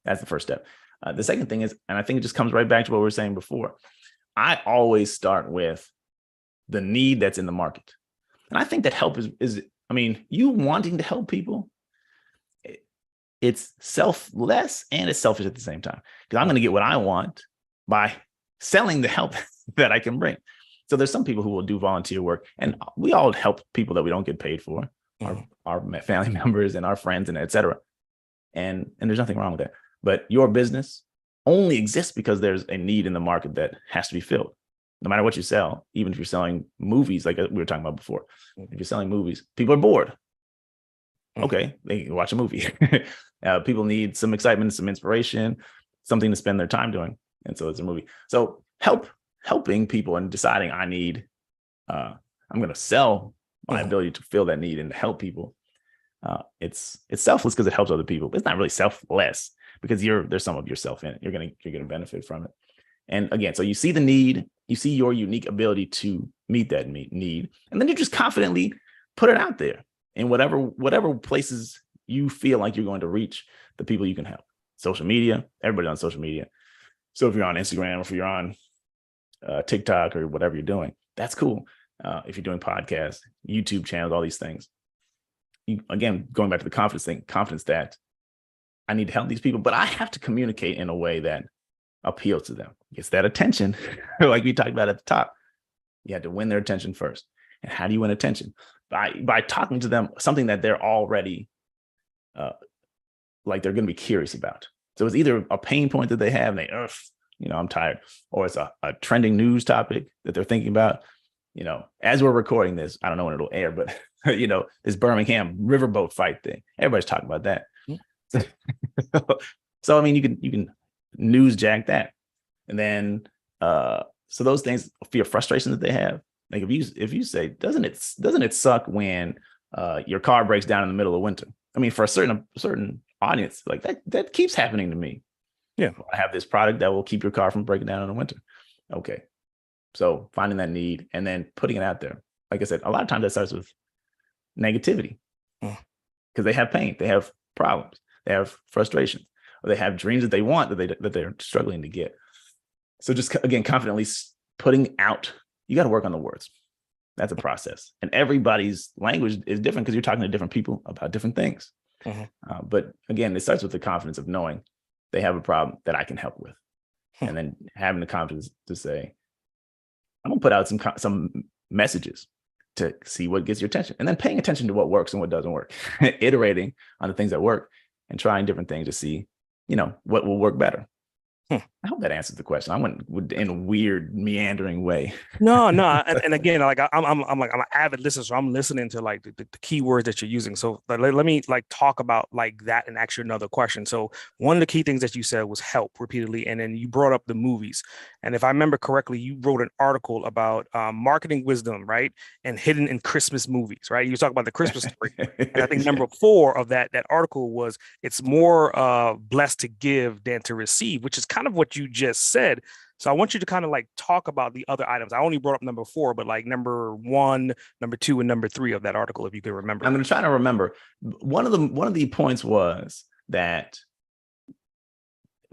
that's the first step. The second thing is, and I think it just comes right back to what we were saying before, I always start with the need that's in the market. And I think that help is I mean, you wanting to help people, it's selfless and it's selfish at the same time. Because I'm going to get what I want by selling the help that I can bring. So there's some people who will do volunteer work, and we all help people that we don't get paid for, our family members and our friends and et cetera. And there's nothing wrong with that. But your business only exists because there's a need in the market that has to be filled. No matter what you sell, even if you're selling movies, like we were talking about before, if you're selling movies, people are bored. Okay, they can watch a movie. People need some excitement, some inspiration, something to spend their time doing. And so it's a movie. So helping people and deciding I'm going to sell my ability to fill that need and to help people. It's selfless because it helps other people, but it's not really selfless because there's some of yourself in it. You're going to benefit from it. And again, so you see the need, you see your unique ability to meet that need, and then you just confidently put it out there in whatever places you feel like you're going to reach the people you can help. Social media, everybody on social media. So if you're on Instagram, or if you're on TikTok or whatever you're doing, that's cool. If you're doing podcasts, YouTube channels, all these things. Again, going back to the confidence that I need to help these people, but I have to communicate in a way that appeals to them, gets that attention, like we talked about at the top. You have to win their attention first. And how do you win attention? By talking to them something that they're already like they're going to be curious about. So it's either a pain point that they have, and I'm tired, or it's a trending news topic that they're thinking about. As we're recording this, I don't know when it'll air, but this Birmingham riverboat fight thing, everybody's talking about that. So I mean, you can newsjack that. And then so those things, fear frustration that they have. Like if you say, doesn't it suck when your car breaks down in the middle of winter? I mean, for a certain audience, like that keeps happening to me. Yeah. I have this product that will keep your car from breaking down in the winter. Okay. So finding that need and then putting it out there. Like I said, a lot of times that starts with negativity because they have pain, they have problems, they have frustrations, or they have dreams that they want that they're struggling to get. So just again, confidently putting out, you got to work on the words. That's a process. And everybody's language is different because you're talking to different people about different things. But again, it starts with the confidence of knowing they have a problem that I can help with. And then having the confidence to say, I'm going to put out some messages to see what gets your attention, and then paying attention to what works and what doesn't work, iterating on the things that work and trying different things to see, what will work better. I hope that answers the question. I went in a weird meandering way. No, and again, like I'm an avid listener, so I'm listening to like the keywords that you're using. So let me like talk about like that and ask you another question. So one of the key things that you said was help repeatedly, and then you brought up the movies. And if I remember correctly, you wrote an article about marketing wisdom, right? And hidden in Christmas movies, right? You talk about the Christmas story, and I think number 4 of that article was it's more blessed to give than to receive, which is kind of what you just said. So I want you to kind of like talk about the other items. I only brought up number 4, but like number 1, number 2, and number 3 of that article, if you can remember. I'm going to try to remember. One of the points was that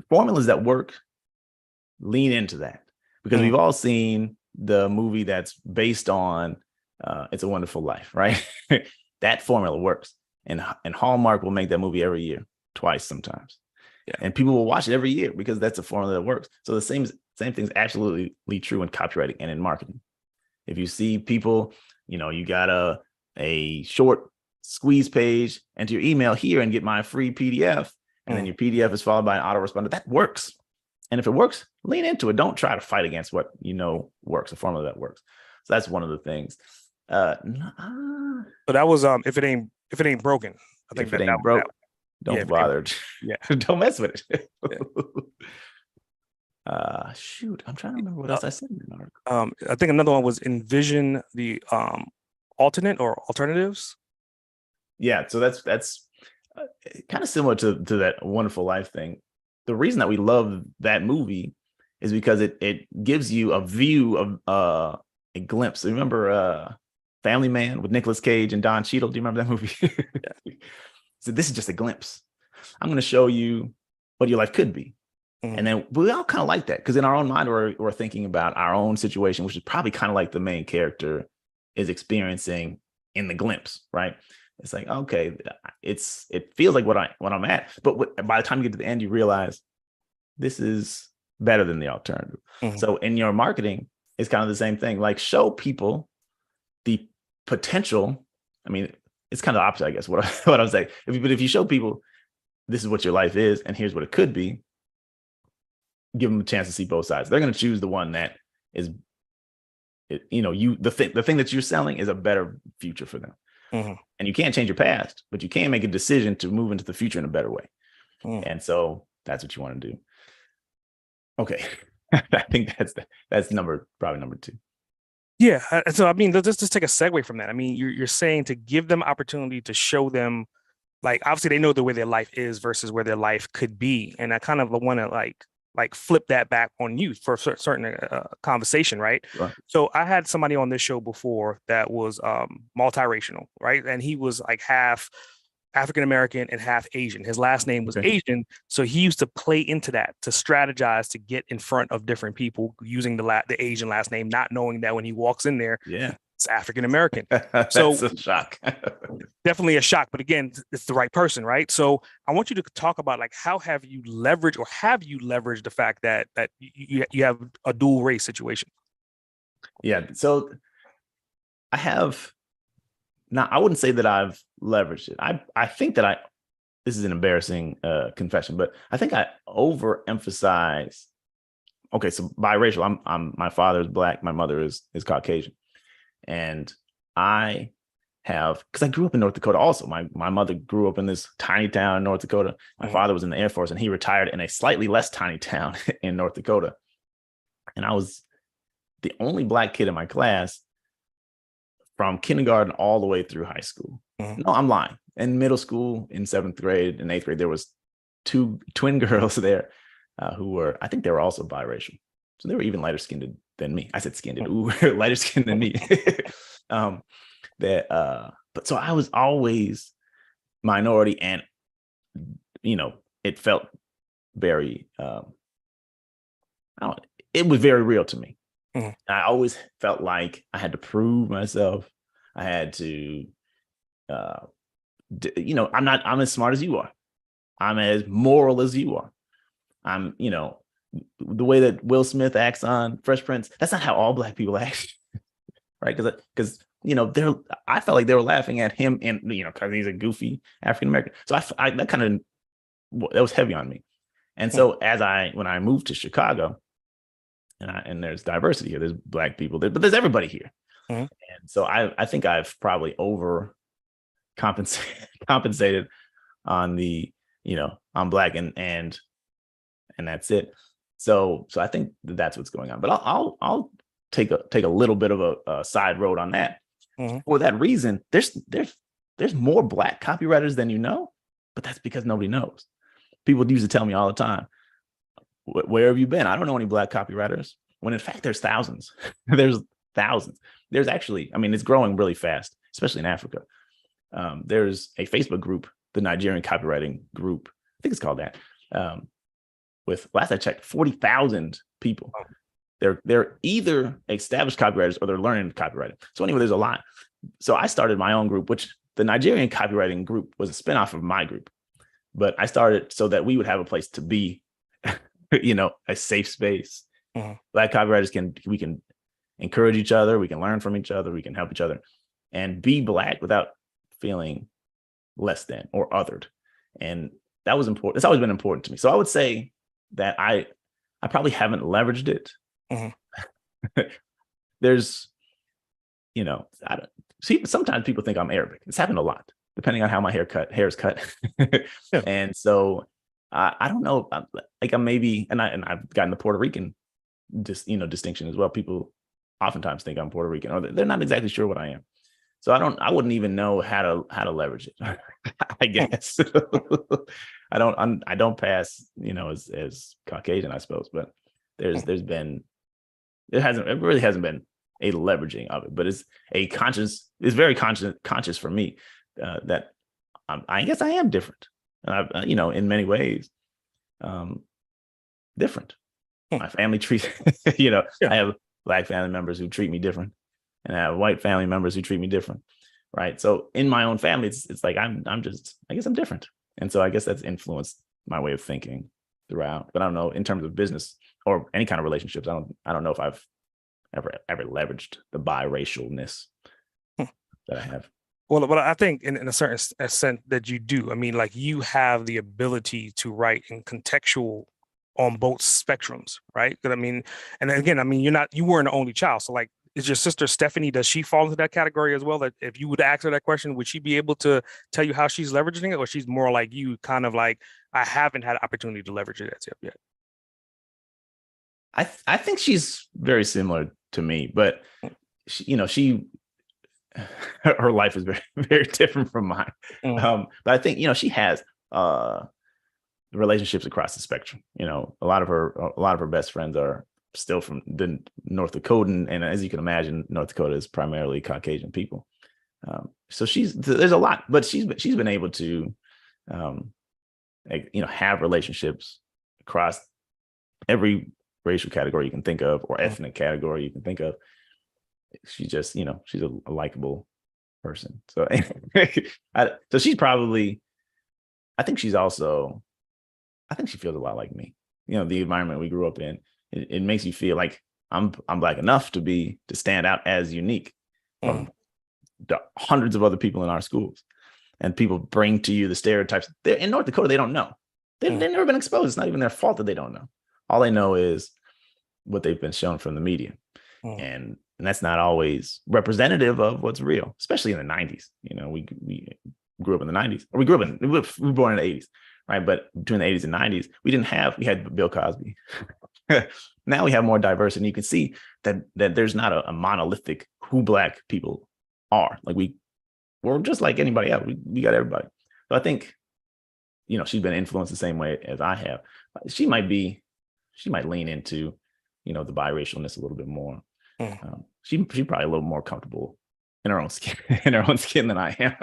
formulas that work, lean into that, because we've all seen the movie that's based on It's a Wonderful Life, right? That formula works, and Hallmark will make that movie every year, twice sometimes. Yeah. And people will watch it every year because that's a formula that works. So the same thing is absolutely true in copywriting and in marketing. If you see people, you got a short squeeze page, enter your email here and get my free PDF, and then your PDF is followed by an autoresponder, that works. And if it works, lean into it. Don't try to fight against what works, a formula that works. So that's one of the things. So that was if it ain't broken. I think if it ain't broke. Don't bother. Yeah. Don't mess with it. Shoot. I'm trying to remember what else I said in the article. I think another one was envision the alternate or alternatives. Yeah. So that's kind of similar to that Wonderful Life thing. The reason that we love that movie is because it gives you a view of a glimpse. Remember Family Man with Nicolas Cage and Don Cheadle? Do you remember that movie? Yeah. So this is just a glimpse. I'm going to show you what your life could be. And then we all kind of like that because in our own mind, we're thinking about our own situation, which is probably kind of like the main character is experiencing in the glimpse, right? It's like, okay, it feels like what I'm at. But by the time you get to the end, you realize this is better than the alternative. So in your marketing, it's kind of the same thing. Like show people the potential. I mean, it's kind of the opposite, I guess, what I'm saying. But if you show people this is what your life is and here's what it could be, give them a chance to see both sides. They're going to choose the one that is, the thing that you're selling is a better future for them. And you can't change your past, but you can make a decision to move into the future in a better way. And so that's what you want to do. Okay. I think that's probably number 2. Yeah. So, I mean, let's just take a segue from that. I mean, you're saying to give them opportunity to show them, like, obviously they know the way their life is versus where their life could be. And I kind of want to like flip that back on you for a certain conversation, right? Right? So I had somebody on this show before that was multiracial, right? And he was like half African-American and half Asian. His last name was Asian. So he used to play into that, to strategize, to get in front of different people using the Asian last name, not knowing that when he walks in there, it's African-American. So that's a shock. Definitely a shock. But again, it's the right person, right? So I want you to talk about like, how have you leveraged the fact that you have a dual race situation? Yeah. So I have. Now, I wouldn't say that I've leveraged it. I think that this is an embarrassing confession, but I think I overemphasize. Okay, so biracial. I'm my father is Black, my mother is Caucasian, and I have, because I grew up in North Dakota also. My mother grew up in this tiny town in North Dakota. My father was in the Air Force, and he retired in a slightly less tiny town in North Dakota. And I was the only Black kid in my class from kindergarten all the way through high school. No, I'm lying. In middle school, in 7th grade and 8th grade, there was 2 twin girls there who were, I think they were also biracial. So they were even lighter skinned than me. I said skinned, lighter skinned than me. But so I was always minority, and it felt very it was very real to me. I always felt like I had to prove myself. I had to I'm as smart as you are. I'm as moral as you are. I'm the way that Will Smith acts on Fresh Prince, that's not how all Black people act. Right? Because I felt like they were laughing at him, and because he's a goofy African American. So that was heavy on me. And so when I moved to Chicago, and there's diversity here, there's Black people there, but there's everybody here. And so I think I've probably compensated on the I'm Black and that's it. So I think that's what's going on. But I'll take a little bit of a side road on that. For that reason, there's more Black copywriters than but that's because nobody knows. People used to tell me all the time, where have you been? I don't know any Black copywriters. When in fact, there's thousands. There's thousands. There's actually, it's growing really fast, especially in Africa. There's a Facebook group, the Nigerian Copywriting Group. I think it's called that. With, last I checked, 40,000 people. They're either established copywriters or they're learning copywriting. So anyway, there's a lot. So I started my own group, which the Nigerian Copywriting Group was a spinoff of my group. But I started so that we would have a place to be, a safe space. Black copywriters we can encourage each other. We can learn from each other. We can help each other and be Black without feeling less than or othered. And that was important. It's always been important to me. So I would say that I probably haven't leveraged it. There's, sometimes people think I'm Arabic. It's happened a lot, depending on how my hair is cut. And so I don't know, like I'm maybe, and I've gotten the Puerto Rican distinction as well. People oftentimes think I'm Puerto Rican, or they're not exactly sure what I am. So I wouldn't even know how to leverage it. I guess I don't pass, as Caucasian, I suppose, but it really hasn't been a leveraging of it, but it's very conscious for me that I guess I am different, and in many ways, different. My family treats, I have Black family members who treat me different, and I have white family members who treat me different. Right. So in my own family, it's like I guess I'm different. And so I guess that's influenced my way of thinking throughout. But I don't know, in terms of business or any kind of relationships, I don't know if I've ever leveraged the biracialness that I have. Well, but I think in a certain sense that you do. Like you have the ability to write in contextual on both spectrums, right? But and again, you weren't the only child. So like, is your sister Stephanie, does she fall into that category as well? That if you would ask her that question, would she be able to tell you how she's leveraging it? Or she's more like you, kind of like, I haven't had opportunity to leverage it yet? I think she's very similar to me, but her life is very, very different from mine. But I think, she has relationships across the spectrum. A lot of her best friends are still from the North Dakotan, and as you can imagine, North Dakota is primarily Caucasian people. So there's a lot, but she's been able to, have relationships across every racial category you can think of, or ethnic category you can think of. She's just, she's a likable person. So, so she's probably, I think she feels a lot like me. The environment we grew up in, it makes you feel like I'm Black enough to stand out as unique from the hundreds of other people in our schools. And people bring to you the stereotypes. They're in North Dakota, they don't know. They've never been exposed. It's not even their fault that they don't know. All they know is what they've been shown from the media. And And that's not always representative of what's real, especially in the 90s. We grew up in the 90s, or we were born in the 80s, right? But between the 80s and 90s, we had Bill Cosby. Now we have more diverse, and you can see that there's not a monolithic who Black people are. Like we're just like anybody else. We got everybody. So I think, she's been influenced the same way as I have. She might lean into, the biracialness a little bit more. She's probably a little more comfortable in her own skin than I am.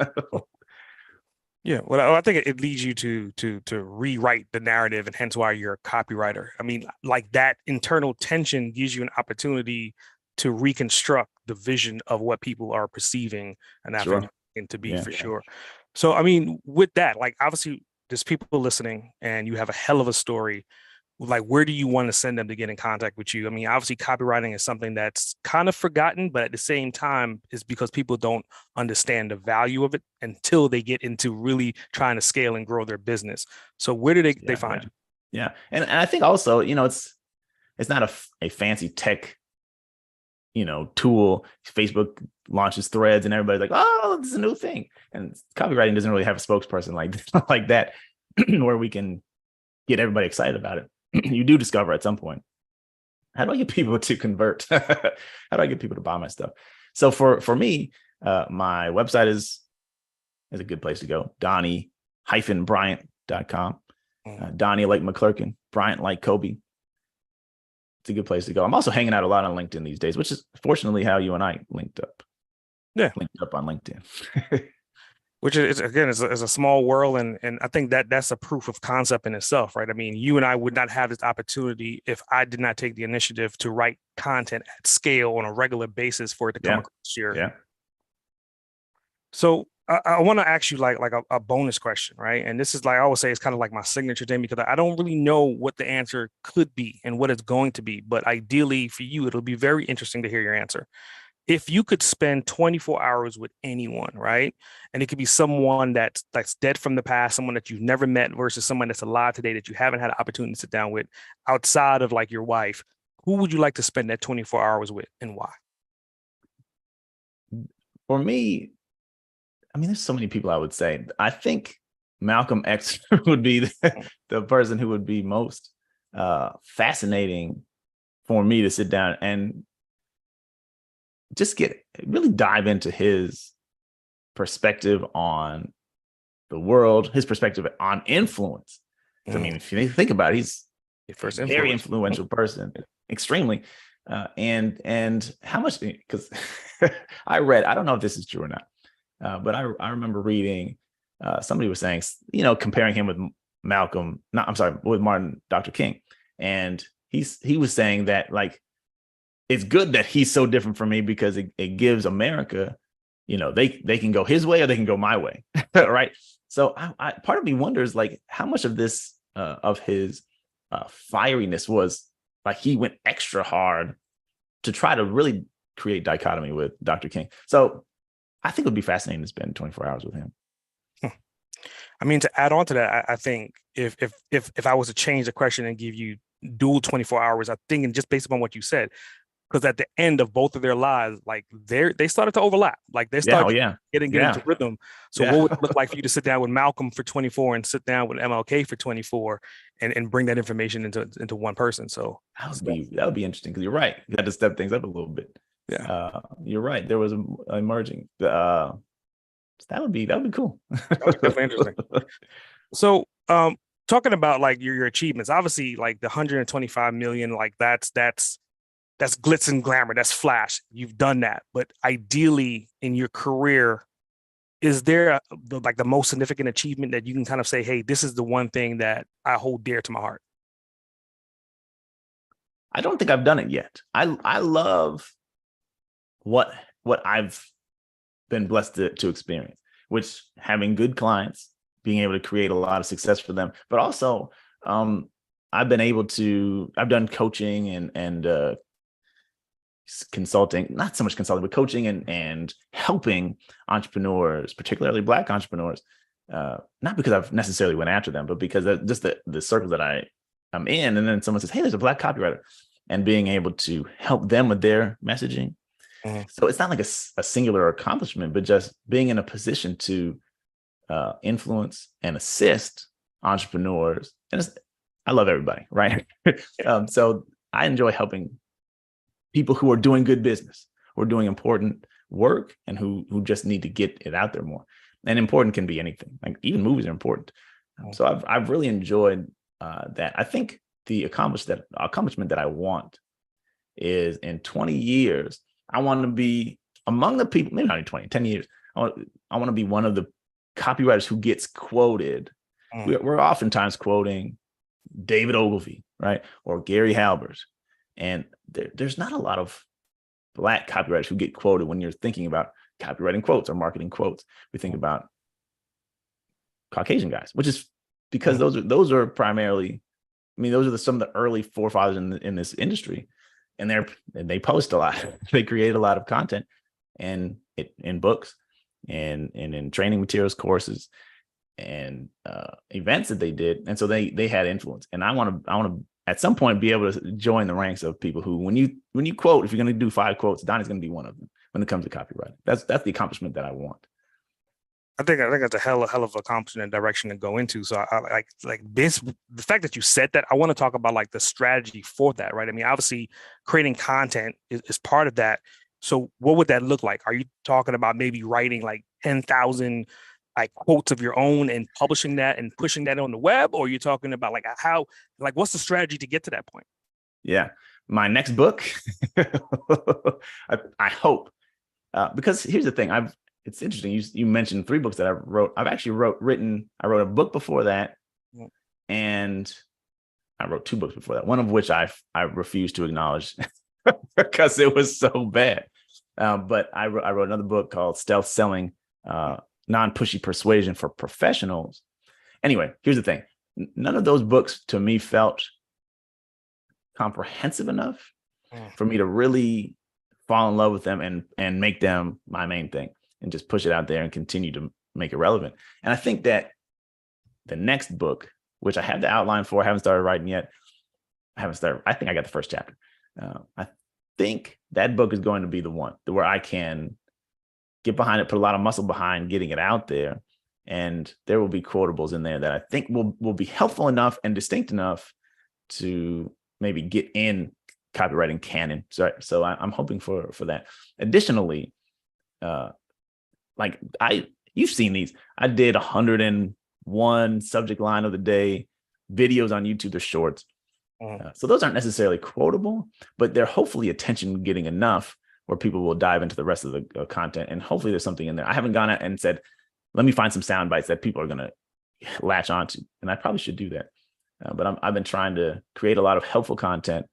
Yeah, well, I think it leads you to rewrite the narrative, and hence why you're a copywriter. I mean, like that internal tension gives you an opportunity to reconstruct the vision of what people are perceiving an African to be, for sure. So, I mean, with that, like obviously there's people listening, and you have a hell of a story. Like, where do you want to send them to get in contact with you? I mean, obviously copywriting is something that's kind of forgotten, but at the same time, it's because people don't understand the value of it until they get into really trying to scale and grow their business. So where do they find you? Yeah. And I think also, it's not a fancy tech, tool. Facebook launches Threads and everybody's like, oh, this is a new thing. And copywriting doesn't really have a spokesperson like that where we can get everybody excited about it. You do discover at some point, how do I get people to convert? How do I get people to buy my stuff? So for me, my website is a good place to go. Donnie-Bryant.com. Donnie like McClurkin, Bryant like Kobe. It's a good place to go. I'm also hanging out a lot on LinkedIn these days, which is fortunately how you and I linked up. Yeah. Linked up on LinkedIn. Which is, again, is a small world. And I think that's a proof of concept in itself, right? I mean, you and I would not have this opportunity if I did not take the initiative to write content at scale on a regular basis for it to come across here. Yeah. So I want to ask you like a bonus question, right? And this is, like I always say, it's kind of like my signature thing, because I don't really know what the answer could be and what it's going to be. But ideally for you, it'll be very interesting to hear your answer. If you could spend 24 hours with anyone, right? And it could be someone that's dead from the past, someone that you've never met versus someone that's alive today that you haven't had an opportunity to sit down with outside of like your wife, who would you like to spend that 24 hours with, and why? For me, I mean, there's so many people I would say. I think Malcolm X would be the person who would be most fascinating for me to sit down and just really dive into his perspective on the world, his perspective on influence. I mean, if you think about it, he's a very influential person, extremely. And how much, because I don't know if this is true or not, but I remember reading somebody was saying, comparing him with with Martin Dr. King. And he was saying that, like, it's good that he's so different from me because it gives America, they can go his way or they can go my way. Right. So I part of me wonders, like, how much of this, of his fieriness was like he went extra hard to try to really create dichotomy with Dr. King. So I think it would be fascinating to spend 24 hours with him. I mean, to add on to that, I think if I was to change the question and give you dual 24 hours, I think, and just based upon what you said, because at the end of both of their lives, like they started to overlap, like they started getting into rhythm. So what would it look like for you to sit down with Malcolm for 24 and sit down with MLK for 24 and bring that information into one person? So that would be interesting, because you're right. You had to step things up a little bit. Yeah, you're right. There was an emerging. That would be cool. That was definitely interesting. So, talking about like your achievements, obviously, like the 125 million, like that's glitz and glamour, that's flash. You've done that, but ideally in your career, is there the most significant achievement that you can kind of say, hey, this is the one thing that I hold dear to my heart? I don't think I've done it yet. I love what I've been blessed to experience, which having good clients, being able to create a lot of success for them, but also I've done coaching and consulting, not so much consulting, but coaching and helping entrepreneurs, particularly Black entrepreneurs, not because I've necessarily went after them, but because just the circles that I'm in. And then someone says, hey, there's a Black copywriter, and being able to help them with their messaging So it's not like a singular accomplishment, but just being in a position to influence and assist entrepreneurs. And I love everybody, right? So I enjoy helping people who are doing good business, who are doing important work, and who just need to get it out there more. And important can be anything. Like even movies are important. So I've really enjoyed that. I think the accomplishment that I want is in 20 years, I want to be among the people, maybe not in 20, 10 years. I want to be one of the copywriters who gets quoted. We're oftentimes quoting David Ogilvy, right? Or Gary Halbert. And there's not a lot of Black copywriters who get quoted when you're thinking about copywriting quotes or marketing quotes. We think about Caucasian guys, which is because those are primarily, I mean, those are some of the early forefathers in this industry, and they post a lot. They create a lot of content and in books and in training materials, courses, and events that they did. And so they had influence. And I want to at some point be able to join the ranks of people who, when you quote, if you're going to do 5 quotes, Donnie's going to be one of them when it comes to copywriting. That's the accomplishment that I want. I think that's a hell of accomplishment and direction to go into. So I like this, the fact that you said that, I want to talk about like the strategy for that, right? I mean, obviously creating content is part of that. So what would that look like? Are you talking about maybe writing like 10,000 like quotes of your own and publishing that and pushing that on the web? Or are you talking about like what's the strategy to get to that point? Yeah. My next book, I hope, because here's the thing. It's interesting. You mentioned 3 books that I wrote. I've actually I wrote a book before that, and I wrote 2 books before that. One of which I refused to acknowledge because it was so bad. But I wrote another book called Stealth Selling, Non-Pushy Persuasion for Professionals. Anyway, here's the thing. None of those books to me felt comprehensive enough for me to really fall in love with them and make them my main thing, and just push it out there and continue to make it relevant. And I think that the next book, which I have the outline for, I haven't started writing yet. I think I got the first chapter. I think that book is going to be the one where I can get behind it, put a lot of muscle behind getting it out there. And there will be quotables in there that I think will be helpful enough and distinct enough to maybe get in copywriting canon. So I'm hoping for that. Additionally, you've seen these. I did 101 subject line of the day videos on YouTube. They're shorts. So those aren't necessarily quotable, but they're hopefully attention getting enough where people will dive into the rest of the content. And hopefully there's something in there. I haven't gone out and said, let me find some sound bites that people are going to latch onto. And I probably should do that. But I've been trying to create a lot of helpful content,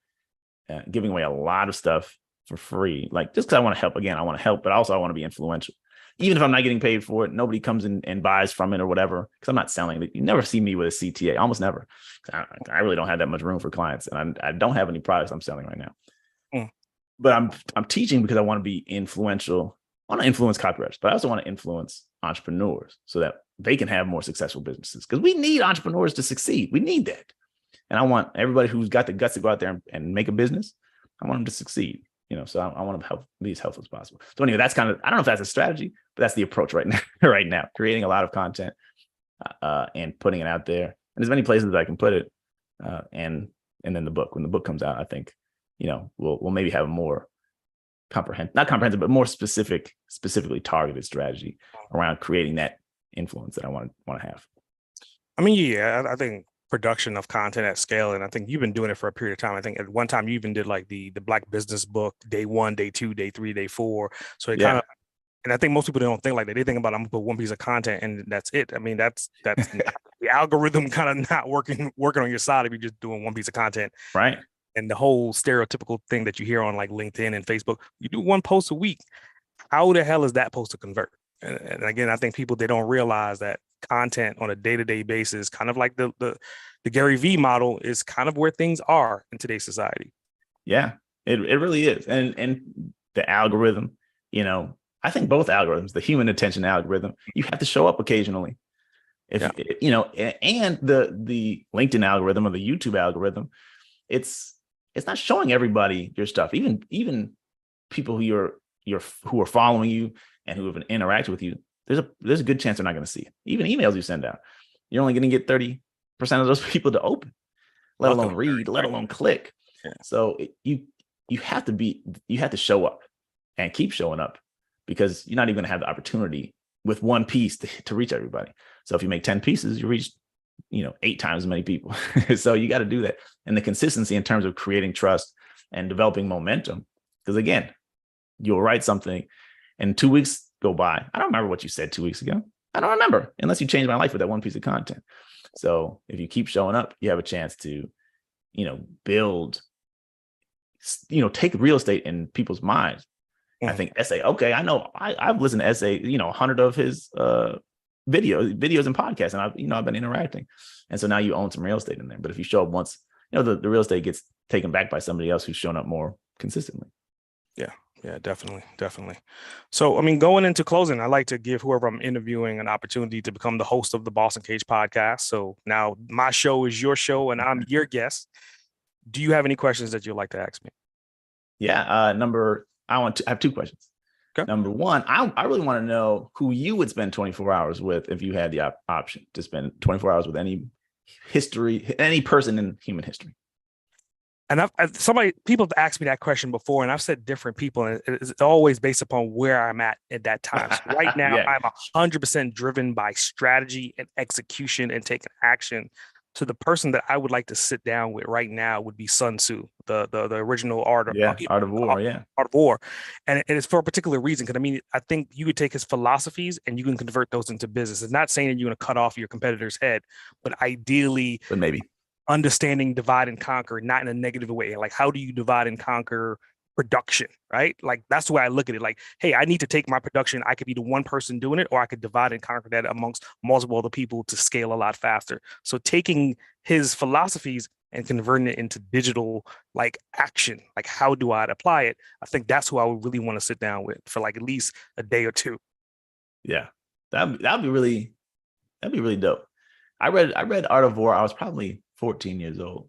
giving away a lot of stuff for free. Like, just because I want to help. Again, I want to help, but also I want to be influential. Even if I'm not getting paid for it, nobody comes in and buys from it or whatever, because I'm not selling it. You never see me with a CTA, almost never. I really don't have that much room for clients, and I don't have any products I'm selling right now. But I'm teaching because I want to be influential. I want to influence copywriters, but I also want to influence entrepreneurs so that they can have more successful businesses, because we need entrepreneurs to succeed. We need that. And I want everybody who's got the guts to go out there and make a business, I want them to succeed. So I want to be as helpful as possible. So anyway, that's kind of, I don't know if that's a strategy, but that's the approach right now, creating a lot of content and putting it out there. And as many places as I can put it. And then when the book comes out, I think, we'll maybe have a more not comprehensive, but more specifically targeted strategy around creating that influence that I want to have. I mean, yeah, I think production of content at scale, and I think you've been doing it for a period of time. I think at one time you even did like the Black Business Book, day 1, day 2, day 3, day 4. So it kind of, and I think most people don't think like that. They think about, I'm gonna put one piece of content and that's it. I mean, that's the algorithm kind of not working on your side if you're just doing one piece of content, right? And the whole stereotypical thing that you hear on like LinkedIn and Facebook, you do 1 post a week. How the hell is that supposed to convert? And again, I think they don't realize that content on a day-to-day basis, kind of like the Gary V model, is kind of where things are in today's society. Yeah, it really is. And the algorithm, I think both algorithms, the human attention algorithm, you have to show up occasionally. And the LinkedIn algorithm or the YouTube algorithm, it's not showing everybody your stuff. Even people who you're who are following you and who have interacted with you, there's a good chance they're not going to see it. Even emails you send out, you're only going to get 30% of those people to open, let alone read, let alone click. Yeah. So you have to show up and keep showing up, because you're not even going to have the opportunity with one piece to reach everybody. So if you make 10 pieces, you reach 8 times as many people. So you got to do that. And the consistency in terms of creating trust and developing momentum, because again, you'll write something and 2 weeks go by. I don't remember what you said 2 weeks ago. I don't remember, unless you change my life with that one piece of content. So if you keep showing up, you have a chance to, build, take real estate in people's minds. I think essay. Okay, I know. I've listened to essay. 100 of his videos and podcasts, and I've been interacting, and so now you own some real estate in there. But if you show up once, the real estate gets taken back by somebody else who's shown up more consistently. Yeah, definitely. So, going into closing, I like to give whoever I'm interviewing an opportunity to become the host of the Boss Uncaged podcast. So now my show is your show, and I'm your guest. Do you have any questions that you'd like to ask me? Yeah, I have 2 questions. Okay. Number one, I really want to know who you would spend 24 hours with if you had the option to spend 24 hours with any person in human history. And people have asked me that question before, and I've said different people, and it's always based upon where I'm at that time. So right now, Yeah. I'm 100% driven by strategy and execution and taking action. So the person that I would like to sit down with right now would be Sun Tzu, the original Art of War. Yeah. Art of War. And it's for a particular reason. Because I think you could take his philosophies and you can convert those into business. It's not saying that you're going to cut off your competitor's head, but ideally, maybe understanding divide and conquer, not in a negative way. Like, how do you divide and conquer production, right? Like, that's the way I look at it. Like, hey, I need to take my production. I could be the one person doing it, or I could divide and conquer that amongst multiple other people to scale a lot faster. So taking his philosophies and converting it into digital, like, action, like, how do I apply it? I think that's who I would really want to sit down with for like at least a day or 2. Yeah, that'd be really dope. I read Art of War. I was probably 14 years old.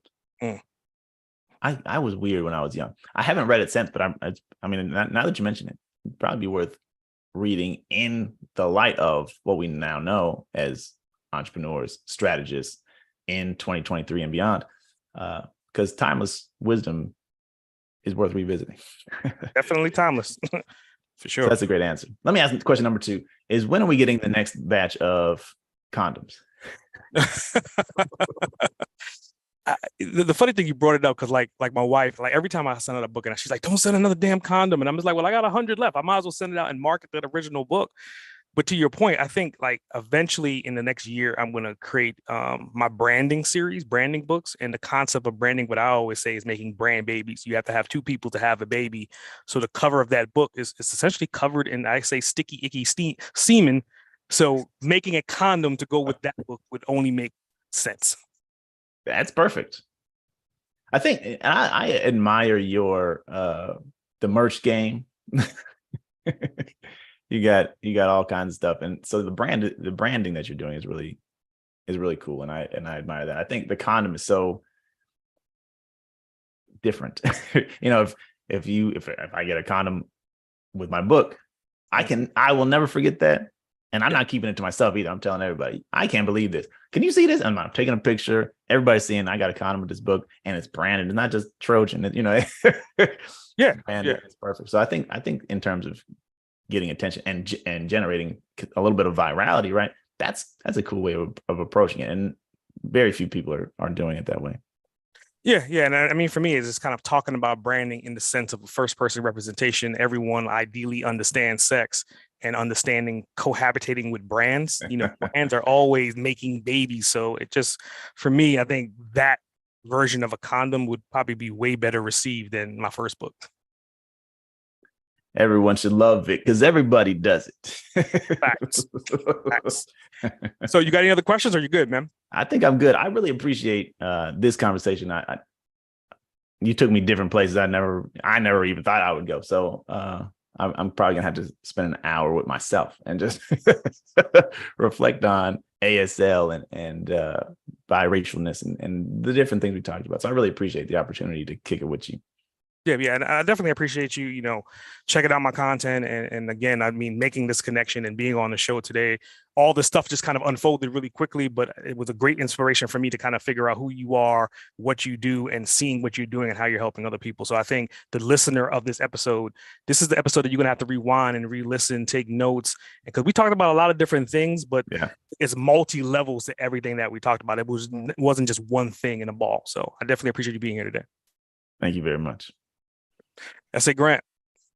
I was weird when I was young. I haven't read it since, but now that you mention it, it'd probably be worth reading in the light of what we now know as entrepreneurs, strategists in 2023 and beyond, because timeless wisdom is worth revisiting. Definitely timeless. For sure. So that's a great answer. Let me ask question number 2 is, when are we getting the next batch of condoms? The funny thing, you brought it up because like my wife, like every time I send out a book and she's like, don't send another damn condom. And I'm just like, well, I got 100 left. I might as well send it out and market that original book. But to your point, I think like eventually in the next year, I'm going to create my branding series, branding books. And the concept of branding, what I always say, is making brand babies. You have to have 2 people to have a baby. So the cover of that book is essentially covered in, I say, sticky, icky semen. So making a condom to go with that book would only make sense. That's perfect. I think I admire your the merch game. You got all kinds of stuff, and so the branding that you're doing is really cool, and I admire that. I think the condom is so different. If I get a condom with my book, I will never forget that. And I'm not keeping it to myself either. I'm telling everybody, I can't believe this. Can you see this? I'm taking a picture. Everybody's seeing I got a condom with this book, and it's branded. It's not just Trojan. Yeah. It's perfect. So I think in terms of getting attention and generating a little bit of virality, right? That's a cool way of approaching it. And very few people are doing it that way. Yeah. And for me, it's just kind of talking about branding in the sense of a first person representation. Everyone ideally understands sex and understanding cohabitating with brands. Brands are always making babies. So it just, for me, I think that version of a condom would probably be way better received than my first book. Everyone should love it because everybody does it. Facts. So you got any other questions, or you good, man? I think I'm good. I really appreciate this conversation. You took me different places I never even thought I would go. So I'm probably gonna have to spend an hour with myself and just reflect on ASL and biracialness and the different things we talked about. So I really appreciate the opportunity to kick it with you. Yeah, and I definitely appreciate you, checking out my content. And again, I mean, making this connection and being on the show today. All this stuff just kind of unfolded really quickly, but it was a great inspiration for me to kind of figure out who you are, what you do, and seeing what you're doing and how you're helping other people. So I think the listener of this episode, this is the episode that you're gonna have to rewind and re-listen, take notes, because we talked about a lot of different things, but it's multi levels to everything that we talked about. It wasn't just one thing in a ball. So I definitely appreciate you being here today. Thank you very much. That's it, Grant.